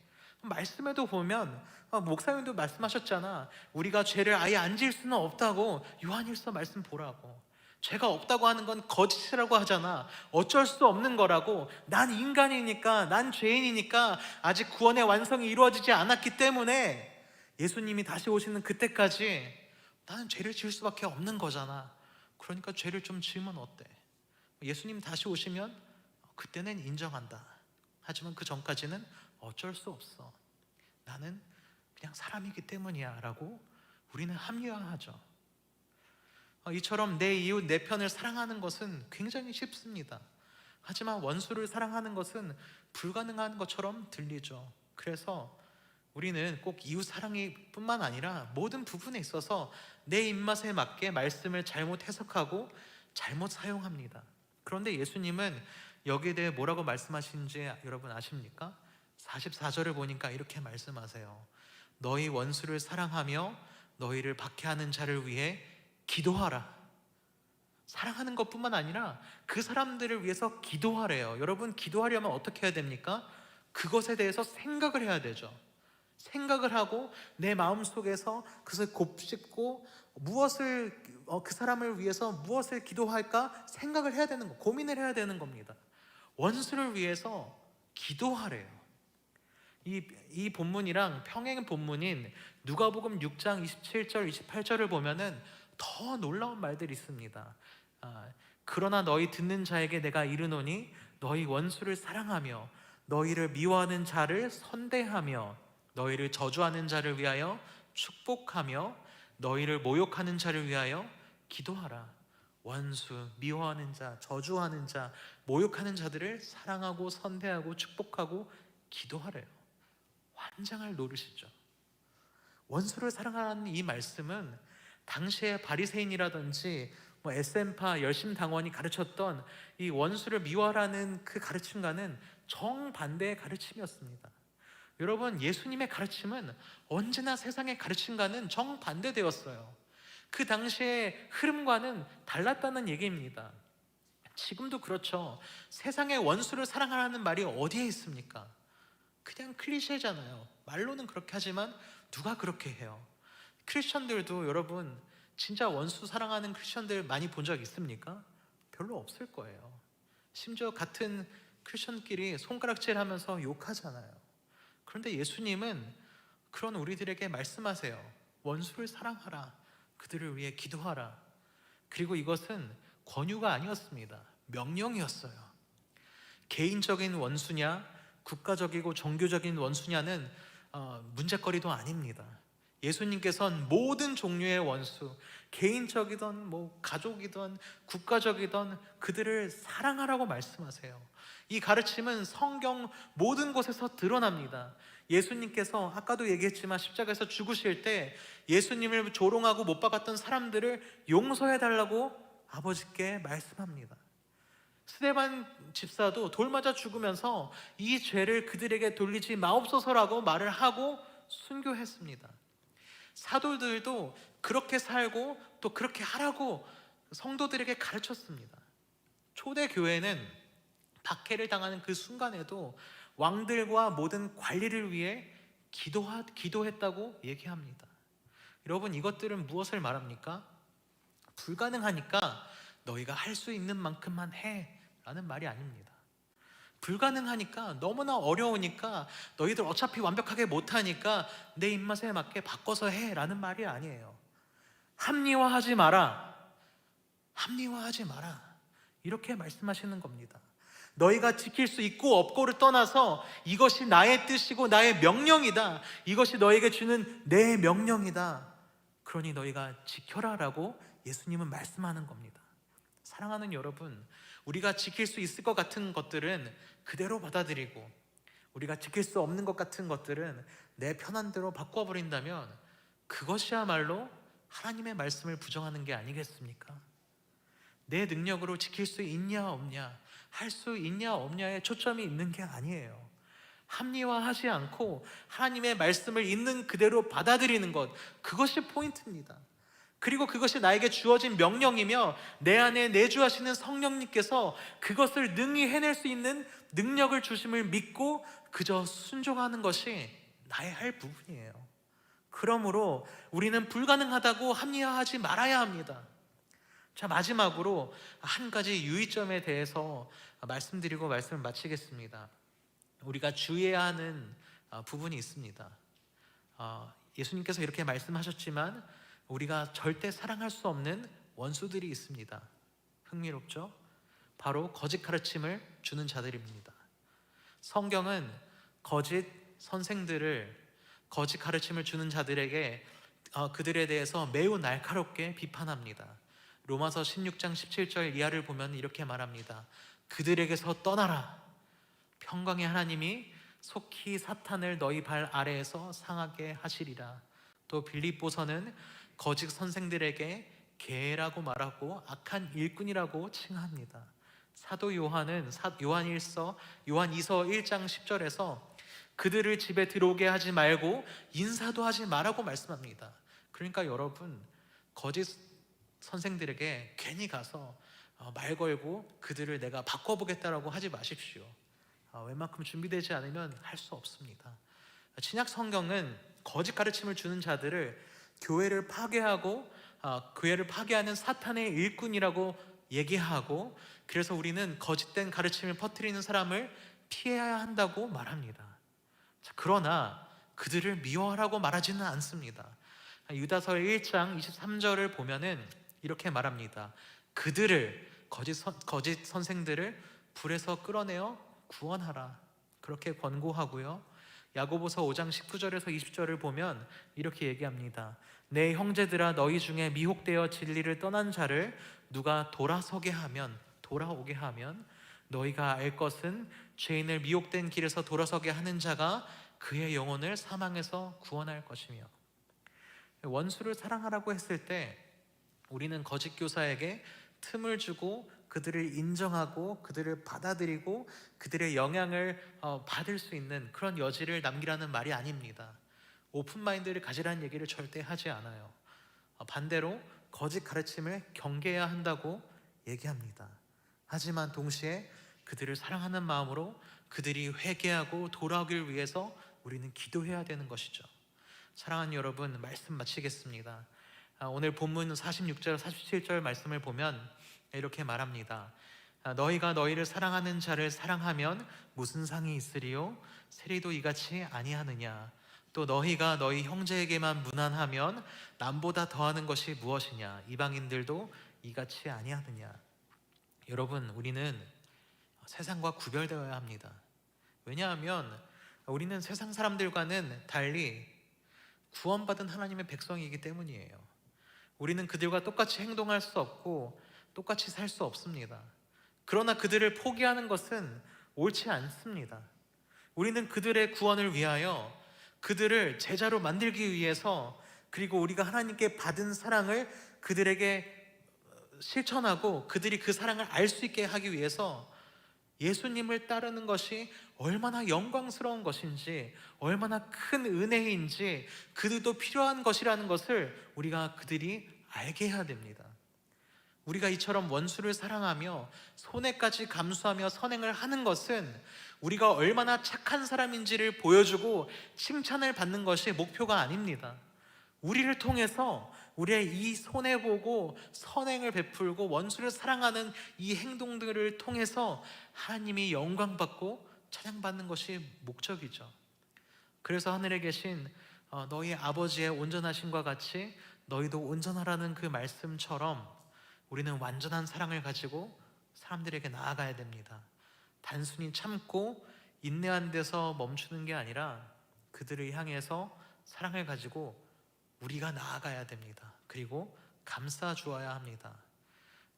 말씀에도 보면 목사님도 말씀하셨잖아. 우리가 죄를 아예 안 지을 수는 없다고. 요한일서 말씀 보라고. 죄가 없다고 하는 건 거짓이라고 하잖아. 어쩔 수 없는 거라고. 난 인간이니까, 난 죄인이니까 아직 구원의 완성이 이루어지지 않았기 때문에 예수님이 다시 오시는 그때까지 나는 죄를 지을 수밖에 없는 거잖아. 그러니까 죄를 좀 지으면 어때? 예수님 다시 오시면 그때는 인정한다. 하지만 그 전까지는 어쩔 수 없어. 나는 그냥 사람이기 때문이야 라고 우리는 합리화하죠. 이처럼 내 이웃, 내 편을 사랑하는 것은 굉장히 쉽습니다. 하지만 원수를 사랑하는 것은 불가능한 것처럼 들리죠. 그래서 우리는 꼭 이웃 사랑이 뿐만 아니라 모든 부분에 있어서 내 입맛에 맞게 말씀을 잘못 해석하고 잘못 사용합니다. 그런데 예수님은 여기에 대해 뭐라고 말씀하시는지 여러분 아십니까? 44절을 보니까 이렇게 말씀하세요. 너희 원수를 사랑하며 너희를 박해하는 자를 위해 기도하라. 사랑하는 것뿐만 아니라 그 사람들을 위해서 기도하래요. 여러분, 기도하려면 어떻게 해야 됩니까? 그것에 대해서 생각을 해야 되죠. 생각을 하고 내 마음속에서 그것을 곱씹고 무엇을 그 사람을 위해서 무엇을 기도할까 생각을 해야 되는 거, 고민을 해야 되는 겁니다. 원수를 위해서 기도하래요. 이 본문이랑 평행 본문인 누가복음 6장 27절 28절을 보면은 더 놀라운 말들이 있습니다. 그러나 너희 듣는 자에게 내가 이르노니 너희 원수를 사랑하며 너희를 미워하는 자를 선대하며 너희를 저주하는 자를 위하여 축복하며 너희를 모욕하는 자를 위하여 기도하라. 원수, 미워하는 자, 저주하는 자, 모욕하는 자들을 사랑하고 선대하고 축복하고 기도하래요. 환장할 노릇이죠. 원수를 사랑하라는 이 말씀은 당시에 바리새인이라든지 에센파 열심당원이 가르쳤던 이 원수를 미워하라는 그 가르침과는 정반대의 가르침이었습니다. 여러분, 예수님의 가르침은 언제나 세상의 가르침과는 정반대되었어요. 그 당시의 흐름과는 달랐다는 얘기입니다. 지금도 그렇죠. 세상의 원수를 사랑하라는 말이 어디에 있습니까? 그냥 클리셰잖아요. 말로는 그렇게 하지만 누가 그렇게 해요? 크리스천들도 여러분 진짜 원수 사랑하는 크리스천들 많이 본 적 있습니까? 별로 없을 거예요. 심지어 같은 크리스천끼리 손가락질 하면서 욕하잖아요. 그런데 예수님은 그런 우리들에게 말씀하세요. 원수를 사랑하라. 그들을 위해 기도하라. 그리고 이것은 권유가 아니었습니다. 명령이었어요. 개인적인 원수냐 국가적이고 종교적인 원수냐는 문제거리도 아닙니다. 예수님께서는 모든 종류의 원수, 개인적이든 가족이든 국가적이든 그들을 사랑하라고 말씀하세요. 이 가르침은 성경 모든 곳에서 드러납니다. 예수님께서 아까도 얘기했지만 십자가에서 죽으실 때 예수님을 조롱하고 못 박았던 사람들을 용서해달라고 아버지께 말씀합니다. 스데반 집사도 돌 맞아 죽으면서 이 죄를 그들에게 돌리지 마옵소서라고 말을 하고 순교했습니다. 사도들도 그렇게 살고 또 그렇게 하라고 성도들에게 가르쳤습니다. 초대 교회는 박해를 당하는 그 순간에도 왕들과 모든 관리를 위해 기도했다고 얘기합니다. 여러분, 이것들은 무엇을 말합니까? 불가능하니까 너희가 할 수 있는 만큼만 해 라는 말이 아닙니다. 불가능하니까, 너무나 어려우니까, 너희들 어차피 완벽하게 못하니까 내 입맛에 맞게 바꿔서 해 라는 말이 아니에요. 합리화하지 마라, 합리화하지 마라, 이렇게 말씀하시는 겁니다. 너희가 지킬 수 있고 없고를 떠나서 이것이 나의 뜻이고 나의 명령이다, 이것이 너에게 주는 내 명령이다, 그러니 너희가 지켜라 라고 예수님은 말씀하는 겁니다. 사랑하는 여러분, 우리가 지킬 수 있을 것 같은 것들은 그대로 받아들이고 우리가 지킬 수 없는 것 같은 것들은 내 편한 대로 바꿔버린다면 그것이야말로 하나님의 말씀을 부정하는 게 아니겠습니까? 내 능력으로 지킬 수 있냐 없냐, 할 수 있냐 없냐에 초점이 있는 게 아니에요. 합리화하지 않고 하나님의 말씀을 있는 그대로 받아들이는 것, 그것이 포인트입니다. 그리고 그것이 나에게 주어진 명령이며 내 안에 내주하시는 성령님께서 그것을 능히 해낼 수 있는 능력을 주심을 믿고 그저 순종하는 것이 나의 할 부분이에요. 그러므로 우리는 불가능하다고 합리화하지 말아야 합니다. 자, 마지막으로 한 가지 유의점에 대해서 말씀드리고 말씀을 마치겠습니다. 우리가 주의해야 하는 부분이 있습니다. 예수님께서 이렇게 말씀하셨지만 우리가 절대 사랑할 수 없는 원수들이 있습니다. 흥미롭죠? 바로 거짓 가르침을 주는 자들입니다. 성경은 거짓 선생들을, 거짓 가르침을 주는 자들에게 그들에 대해서 매우 날카롭게 비판합니다. 로마서 16장 17절 이하를 보면 이렇게 말합니다. 그들에게서 떠나라. 평강의 하나님이 속히 사탄을 너희 발 아래에서 상하게 하시리라. 또 빌립보서는 거짓 선생들에게 개라고 말하고 악한 일꾼이라고 칭합니다. 사도 요한은 요한2서 1장 10절에서 그들을 집에 들어오게 하지 말고 인사도 하지 말라고 말씀합니다. 그러니까 여러분, 거짓 선생들에게 괜히 가서 말 걸고 그들을 내가 바꿔보겠다라고 하지 마십시오. 웬만큼 준비되지 않으면 할 수 없습니다. 신약 성경은 거짓 가르침을 주는 자들을 교회를 파괴하고 교회를 파괴하는 사탄의 일꾼이라고 얘기하고, 그래서 우리는 거짓된 가르침을 퍼뜨리는 사람을 피해야 한다고 말합니다. 자, 그러나 그들을 미워하라고 말하지는 않습니다. 유다서 1장 23절을 보면은 이렇게 말합니다. 그들을, 거짓 선생들을 불에서 끌어내어 구원하라, 그렇게 권고하고요. 야고보서 5장 19절에서 20절을 보면 이렇게 얘기합니다. 내 형제들아, 너희 중에 미혹되어 진리를 떠난 자를 누가 돌아오게 하면 너희가 알 것은 죄인을 미혹된 길에서 돌아서게 하는 자가 그의 영혼을 사망에서 구원할 것이며. 원수를 사랑하라고 했을 때 우리는 거짓 교사에게 틈을 주고 그들을 인정하고 그들을 받아들이고 그들의 영향을 받을 수 있는 그런 여지를 남기라는 말이 아닙니다. 오픈마인드를 가지라는 얘기를 절대 하지 않아요. 반대로 거짓 가르침을 경계해야 한다고 얘기합니다. 하지만 동시에 그들을 사랑하는 마음으로 그들이 회개하고 돌아오길 위해서 우리는 기도해야 되는 것이죠. 사랑하는 여러분, 말씀 마치겠습니다. 오늘 본문 46절 47절 말씀을 보면 이렇게 말합니다. 너희가 너희를 사랑하는 자를 사랑하면 무슨 상이 있으리요? 세리도 이같이 아니하느냐? 또 너희가 너희 형제에게만 무난하면 남보다 더하는 것이 무엇이냐? 이방인들도 이같이 아니하느냐? 여러분, 우리는 세상과 구별되어야 합니다. 왜냐하면 우리는 세상 사람들과는 달리 구원받은 하나님의 백성이기 때문이에요. 우리는 그들과 똑같이 행동할 수 없고 똑같이 살 수 없습니다. 그러나 그들을 포기하는 것은 옳지 않습니다. 우리는 그들의 구원을 위하여, 그들을 제자로 만들기 위해서, 그리고 우리가 하나님께 받은 사랑을 그들에게 실천하고 그들이 그 사랑을 알 수 있게 하기 위해서 예수님을 따르는 것이 얼마나 영광스러운 것인지, 얼마나 큰 은혜인지, 그들도 필요한 것이라는 것을 그들이 알게 해야 됩니다. 우리가 이처럼 원수를 사랑하며 손해까지 감수하며 선행을 하는 것은 우리가 얼마나 착한 사람인지를 보여주고 칭찬을 받는 것이 목표가 아닙니다. 우리를 통해서 우리의 이 손해보고 선행을 베풀고 원수를 사랑하는 이 행동들을 통해서 하나님이 영광받고 찬양받는 것이 목적이죠. 그래서 하늘에 계신 너희 아버지의 온전하심과 같이 너희도 온전하라는 그 말씀처럼 우리는 완전한 사랑을 가지고 사람들에게 나아가야 됩니다. 단순히 참고 인내한 데서 멈추는 게 아니라 그들을 향해서 사랑을 가지고 우리가 나아가야 됩니다. 그리고 감싸 주어야 합니다.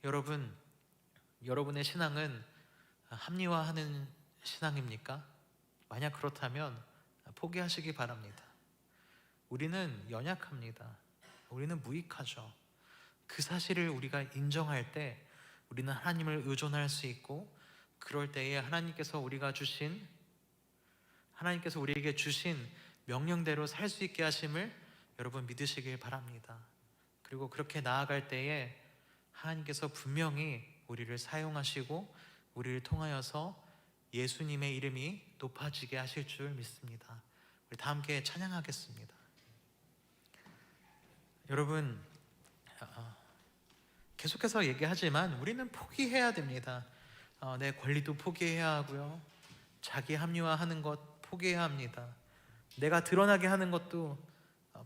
여러분, 여러분의 신앙은 합리화하는 신앙입니까? 만약 그렇다면 포기하시기 바랍니다. 우리는 연약합니다. 우리는 무익하죠. 그 사실을 우리가 인정할 때 우리는 하나님을 의존할 수 있고, 그럴 때에 하나님께서 우리에게 주신 명령대로 살 수 있게 하심을 여러분 믿으시길 바랍니다. 그리고 그렇게 나아갈 때에 하나님께서 분명히 우리를 사용하시고 우리를 통하여서 예수님의 이름이 높아지게 하실 줄 믿습니다. 우리 다 함께 찬양하겠습니다. 여러분, 계속해서 얘기하지만 우리는 포기해야 됩니다. 내 권리도 포기해야 하고요, 자기 합리화하는 것 포기해야 합니다. 내가 드러나게 하는 것도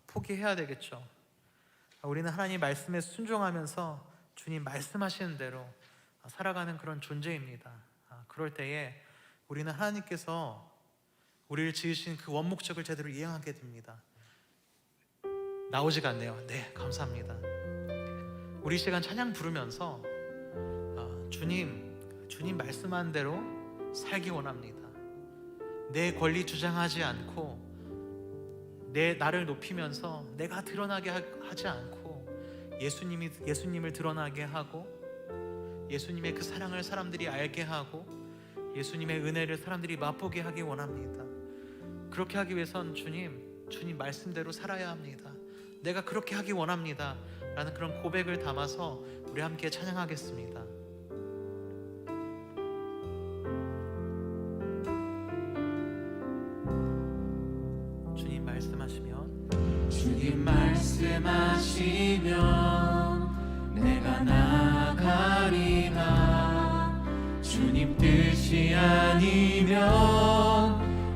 포기해야 되겠죠. 우리는 하나님 말씀에 순종하면서 주님 말씀하시는 대로 살아가는 그런 존재입니다. 그럴 때에 우리는 하나님께서 우리를 지으신 그 원목적을 제대로 이행하게 됩니다. 나오지가 않네요. 네, 감사합니다. 우리 시간 찬양 부르면서 주님 말씀한 대로 살기 원합니다. 내 권리 주장하지 않고 나를 높이면서 내가 드러나게 하지 않고 예수님을 드러나게 하고, 예수님의 그 사랑을 사람들이 알게 하고, 예수님의 은혜를 사람들이 맛보게 하기 원합니다. 그렇게 하기 위해선 주님 말씀대로 살아야 합니다. 내가 그렇게 하기 원합니다 라는 그런 고백을 담아서 우리 함께 찬양하겠습니다. 주님 말씀하시면 내가 나아가리라. 주님 뜻이 아니면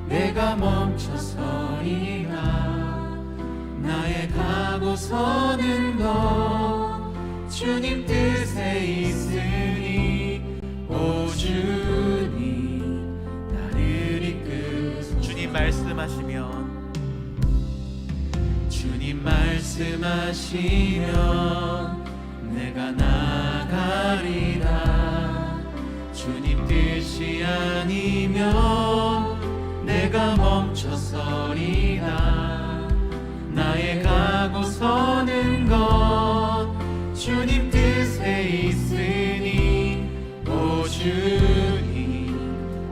내가 멈춰서리라. 나의 가고 서는 것 주님 뜻에 있으니, 오 주님 나를 이끄소서. 주님 말씀하시면 내가 나아가리라. 주님 뜻이 아니면 내가 멈춰서리라. 나의 가고 서는 것 주님 뜻에 있으니, 오 주님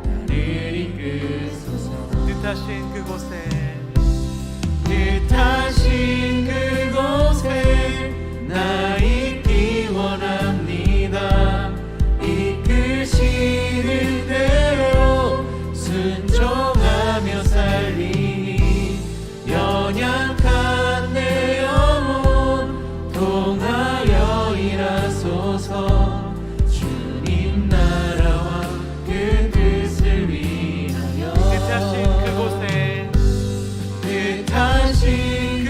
나를 이끄소서. 뜻하신 그곳에 나 있기 원합니다. 이끄시는 대로 순종하며 살리니, 연약한 내 영혼 통하여 일하소서. 주님 나라와 그 뜻을 위하여 뜻하신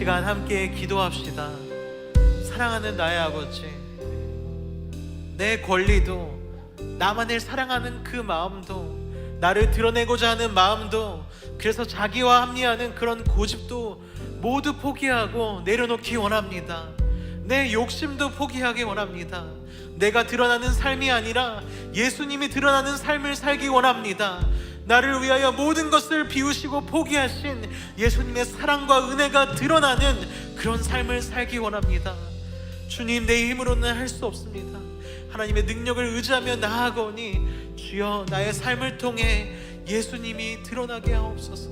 시간 함께 기도합시다. 사랑하는 나의 아버지, 내 권리도, 나만을 사랑하는 그 마음도, 나를 드러내고자 하는 마음도, 그래서 자기와 합리하는 그런 고집도 모두 포기하고 내려놓기 원합니다. 내 욕심도 포기하기 원합니다. 내가 드러나는 삶이 아니라 예수님이 드러나는 삶을 살기 원합니다. 나를 위하여 모든 것을 비우시고 포기하신 예수님의 사랑과 은혜가 드러나는 그런 삶을 살기 원합니다. 주님, 내 힘으로는 할 수 없습니다. 하나님의 능력을 의지하며 나아가오니 주여, 나의 삶을 통해 예수님이 드러나게 하옵소서.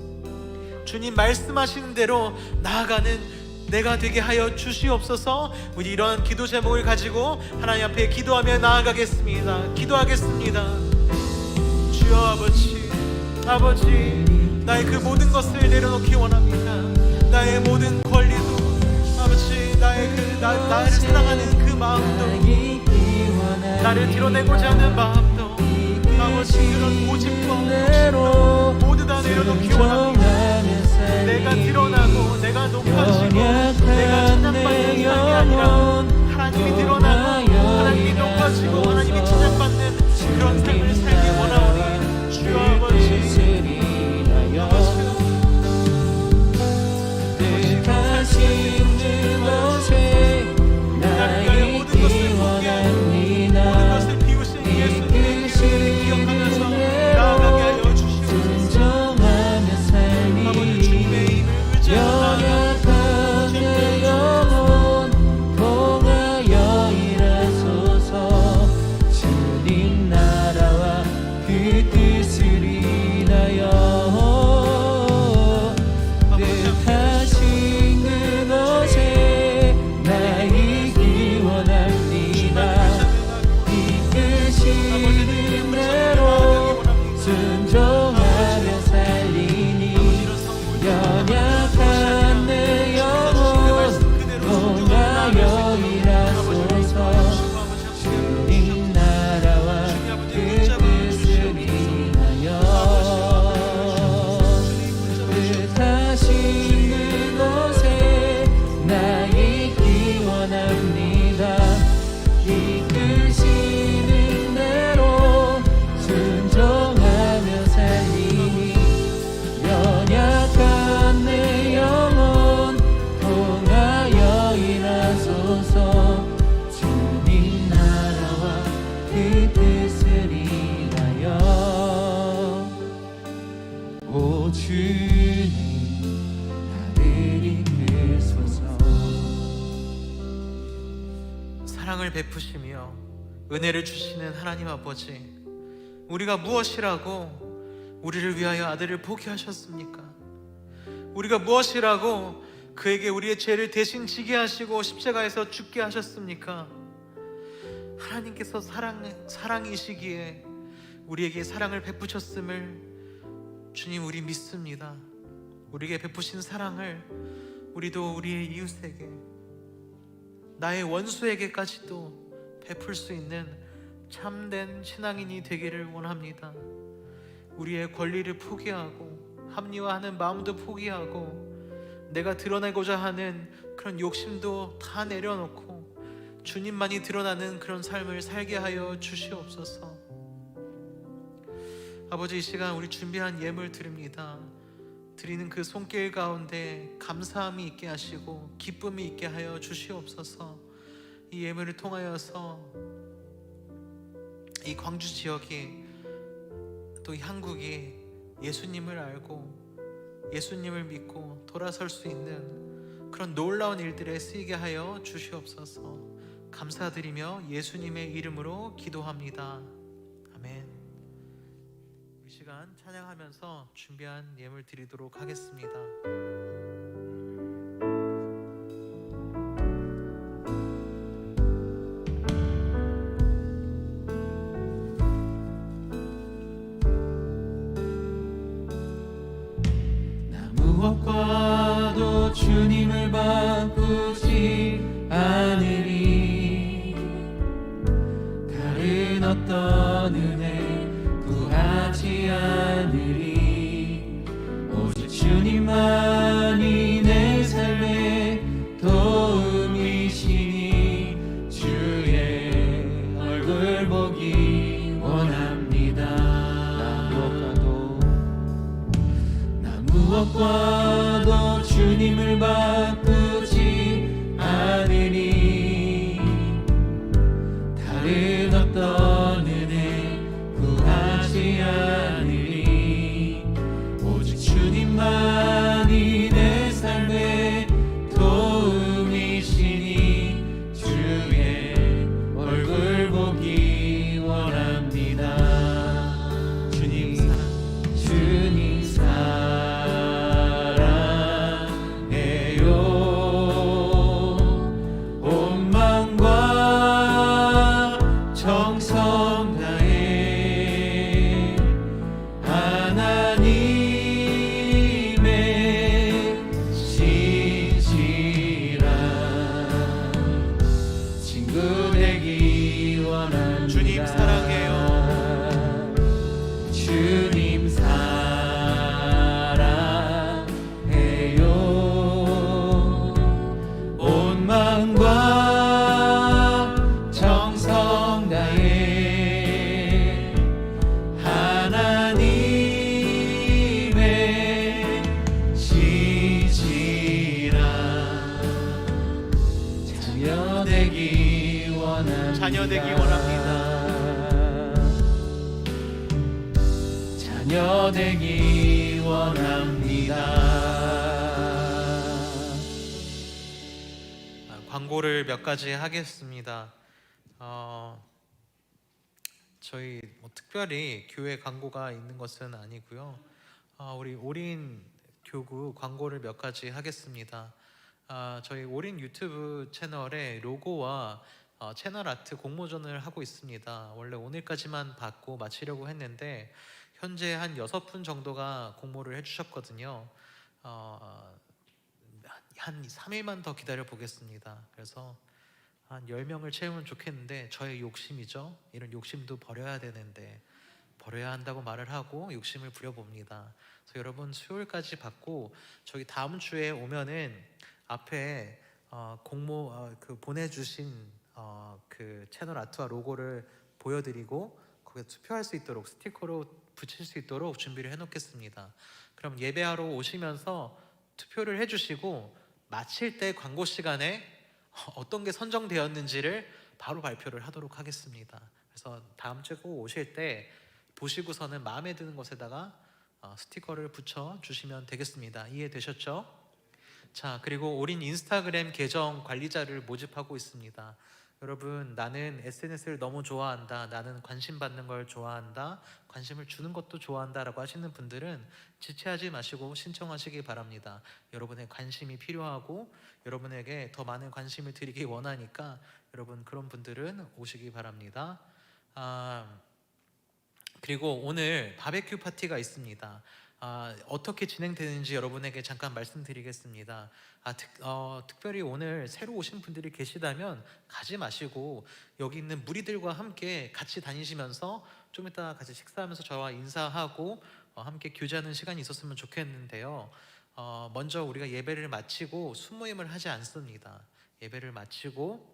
주님 말씀하시는 대로 나아가는 내가 되게 하여 주시옵소서. 우리 이러한 기도 제목을 가지고 하나님 앞에 기도하며 나아가겠습니다. 기도하겠습니다. 주여 아버지, 나의 그 모든 것을 내려놓기 원합니다. 나의 모든 권리도, 아버지, 나의 나를 사랑하는 그 마음도, 나를 드러내고자 하는 마음도, 아버지, 그런 고집과 욕심도 모두 다 내려놓기 원합니다. 내가 드러나고 내가 높아지고 내가 찬양받는 삶이 아니라 하나님이 드러나고 하나님이 높아지고 하나님이 찬양받는 그런 삶을 살기 원하오니 주여 아버지, 나를 모든 것을 포기하고 모든 것을 비우신 예수님의 이름을 기억하면서 나아가게 하여 주시옵소서. 아버지, 주님의 힘을 의지하며 나아가고 주님의 영혼 통하여 일하소서. 주님 나라와 그 뜻을 인하여 뜻하신 그곳에 나 있기 원합니다. 이끄시는 대로 순종하며 살리니 연약한 내 영혼 통하여 일하소서. 주님 나라와 그 뜻을 인하여 뜻하신 그곳에 나 있기 원합니다. 이끄시는 대로 순종하며 살리니 연약한 내 영혼 통하여 일하소서. 주님 나라와 그 뜻을 인하여. 오 주님, 나를 이끄소서. 사랑을 베푸시며 은혜를 주시는 하나님 아버지, 우리가 무엇이라고 우리를 위하여 아들을 포기하셨습니까? 우리가 무엇이라고 그에게 우리의 죄를 대신 지게 하시고 십자가에서 죽게 하셨습니까? 하나님께서 사랑이시기에 우리에게 사랑을 베푸셨음을 주님, 우리 믿습니다. 우리에게 베푸신 사랑을 우리도 우리의 이웃에게, 나의 원수에게까지도 베풀 수 있는 참된 신앙인이 되기를 원합니다. 우리의 권리를 포기하고 합리화하는 마음도 포기하고 내가 드러내고자 하는 그런 욕심도 다 내려놓고 주님만이 드러나는 그런 삶을 살게 하여 주시옵소서. 아버지, 이 시간 우리 준비한 예물 드립니다. 드리는 그 손길 가운데 감사함이 있게 하시고 기쁨이 있게 하여 주시옵소서. 이 예물을 통하여서 이 광주 지역이, 또 이 한국이 예수님을 알고 예수님을 믿고 돌아설 수 있는 그런 놀라운 일들에 쓰이게 하여 주시옵소서. 감사드리며 예수님의 이름으로 기도합니다. 아멘. 이 시간 찬양하면서 준비한 예물 드리도록 하겠습니다. 무엇과도 주님을 바꾸지 않으리. 다른 어떤 은혜 구하지 않으리. 오직 주님만이 내 삶의 바꿔도 주님을 바꾸지 않으니 다른 어떤 은혜 구하지 않으니 오직 주님만이 내 삶의 도움이시니 주의 얼굴 보기 원합니다. 주님 사랑해요. 온 마음과 정성 다해 하나님의 신실한 친구 되기 원합니다. 주님 사랑해요. 주님 사랑해요. 온 마음과 정성 다해 하나님의 신실한 자녀 되기 원합니다. 자녀 되기 원합니다. 자녀 되기 원합니다. 광고를 몇 가지 하겠습니다. 저희 특별히 교회 광고가 있는 것은 아니고요. 우리 올인 교구 광고를 몇 가지 하겠습니다. 저희 올인 유튜브 채널에 로고와 채널 아트 공모전을 하고 있습니다. 원래 오늘까지만 받고 마치려고 했는데 현재 한 6분 정도가 공모를 해주셨거든요. 한 3일만 더 기다려 보겠습니다. 그래서 한 10명을 채우면 좋겠는데 저의 욕심이죠. 이런 욕심도 버려야 되는데 버려야 한다고 말을 하고 욕심을 부려봅니다. 그래서 여러분 수요일까지 받고 저희 다음 주에 오면은 앞에 공모 보내주신 그 채널 아트와 로고를 보여드리고 거기에 투표할 수 있도록 스티커로 붙일 수 있도록 준비를 해놓겠습니다. 그럼 예배하러 오시면서 투표를 해주시고 마칠 때 광고 시간에 어떤 게 선정되었는지를 바로 발표를 하도록 하겠습니다. 그래서 다음 주에 꼭 오실 때 보시고서는 마음에 드는 것에다가 스티커를 붙여 주시면 되겠습니다. 이해되셨죠? 자, 그리고 올인 인스타그램 계정 관리자를 모집하고 있습니다. 여러분, 나는 SNS를 너무 좋아한다, 나는 관심 받는 걸 좋아한다, 관심을 주는 것도 좋아한다 라고 하시는 분들은 지체하지 마시고 신청하시기 바랍니다. 여러분의 관심이 필요하고 여러분에게 더 많은 관심을 드리기 원하니까 여러분 그런 분들은 오시기 바랍니다. 그리고 오늘 바베큐 파티가 있습니다. 어떻게 진행되는지 여러분에게 잠깐 말씀드리겠습니다. 특별히 오늘 새로 오신 분들이 계시다면 가지 마시고 여기 있는 무리들과 함께 같이 다니시면서 좀 이따 같이 식사하면서 저와 인사하고 함께 교제하는 시간이 있었으면 좋겠는데요. 먼저 우리가 예배를 마치고 순모임을 하지 않습니다. 예배를 마치고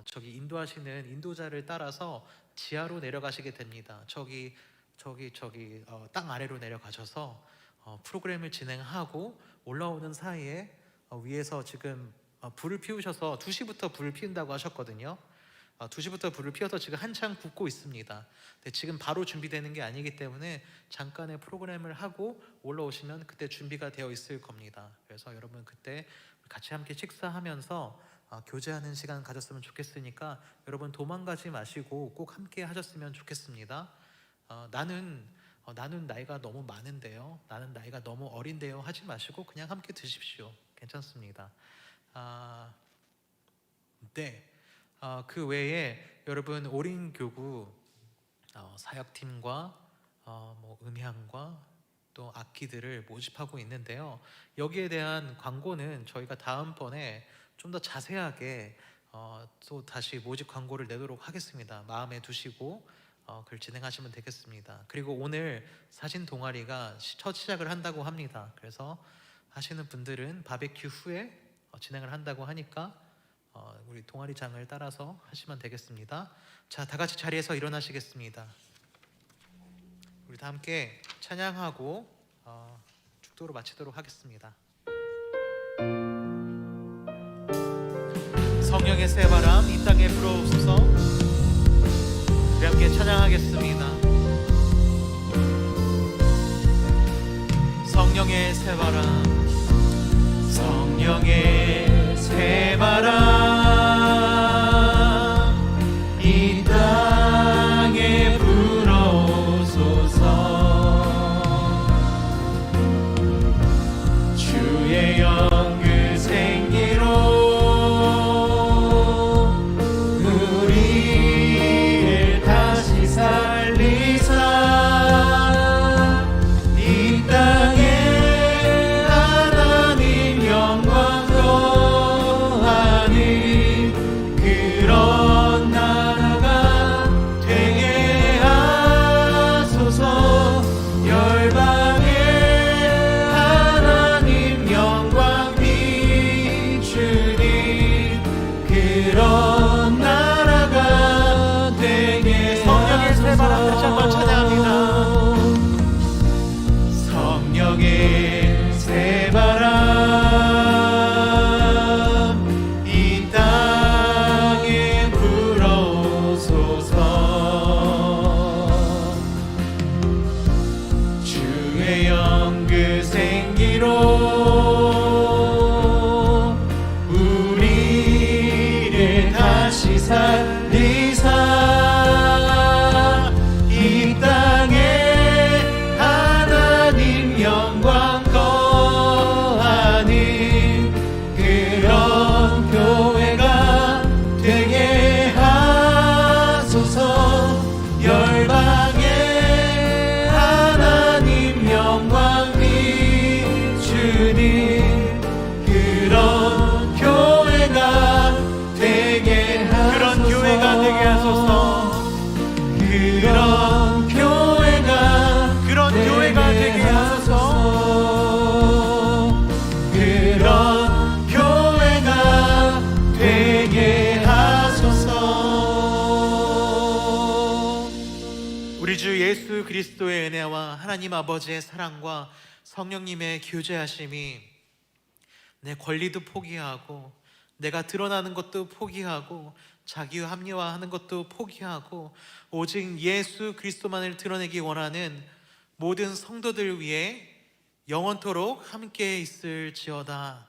저기 인도하시는 인도자를 따라서 지하로 내려가시게 됩니다. 저기 땅 아래로 내려가셔서 프로그램을 진행하고 올라오는 사이에 위에서 지금 불을 피우셔서 2시부터 불을 피운다고 하셨거든요. 2시부터 불을 피워서 지금 한창 굽고 있습니다. 근데 지금 바로 준비되는 게 아니기 때문에 잠깐의 프로그램을 하고 올라오시면 그때 준비가 되어 있을 겁니다. 그래서 여러분 그때 같이 함께 식사하면서 교제하는 시간 가졌으면 좋겠으니까 여러분 도망가지 마시고 꼭 함께 하셨으면 좋겠습니다. 나는 나이가 너무 많은데요, 나는 나이가 너무 어린데요 하지 마시고 그냥 함께 드십시오. 괜찮습니다. 네. 그 외에 여러분 올인 교구 사역팀과 뭐 음향과 또 악기들을 모집하고 있는데요. 여기에 대한 광고는 저희가 다음번에 좀 더 자세하게 또 다시 모집 광고를 내도록 하겠습니다. 마음에 두시고 그걸 진행하시면 되겠습니다. 그리고 오늘 사진 동아리가 첫 시작을 한다고 합니다. 그래서 하시는 분들은 바베큐 후에 진행을 한다고 하니까 우리 동아리장을 따라서 하시면 되겠습니다. 자, 다 같이 자리에서 일어나시겠습니다. 우리 다 함께 찬양하고 축도로 마치도록 하겠습니다. 성령의 새바람 이 땅에 불어옵소서. 우리 함께 찬양하겠습니다. 성령의 새바람, 성령의 새바람 이 땅에 불어오소서. 주의 영그 생기로 우리를 다시 살리사 이 땅에 하나님 영광 거하니 그런 나라가 되게 하소서. 열방에 하나님 영광 비추니 그런 나라가 되게 성령의 새바람 다시 한번 찬양합니다. 성령의 새바람 이 땅에 불어오소서. 주의 영그 생기로 우리를 다시 살리사 이 땅에 하나님 영광 거하니 그런 교회가 되게 하소서. 열방에 하나님 영광 비추니 그런 교회가 되게 하소서. 그런 교회가 되게 하소서. 그런 교회가 되게 하소서. 그런 교회가 되게 하소서. 우리 주 예수 그리스도의 은혜와 하나님 아버지의 사랑과 성령님의 교제하심이 내 권리도 포기하고 내가 드러나는 것도 포기하고 자기 합리화하는 것도 포기하고 오직 예수 그리스도만을 드러내기 원하는 모든 성도들 위해 영원토록 함께 있을지어다.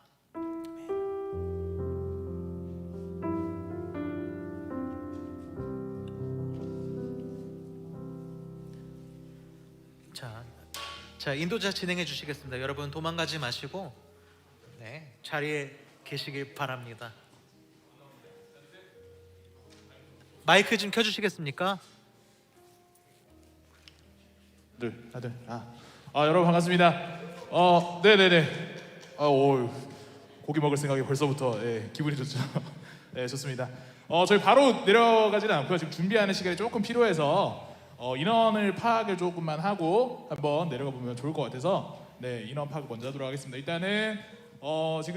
자, 인도자 진행해 주시겠습니다. 여러분 도망가지 마시고 자리에 계시길 바랍니다. 마이크 좀 켜주시겠습니까? 여러분 반갑습니다. 네네네. 고기 먹을 생각이 벌써부터 기분이 좋죠. 네, 좋습니다. 저희 바로 내려가지는 않고요. 지금 준비하는 시간이 조금 필요해서 인원을 파악을 조금만 하고 한번 내려가 보면 좋을 것 같아서 인원 파악 먼저 하도록 하겠습니다. 일단은 지금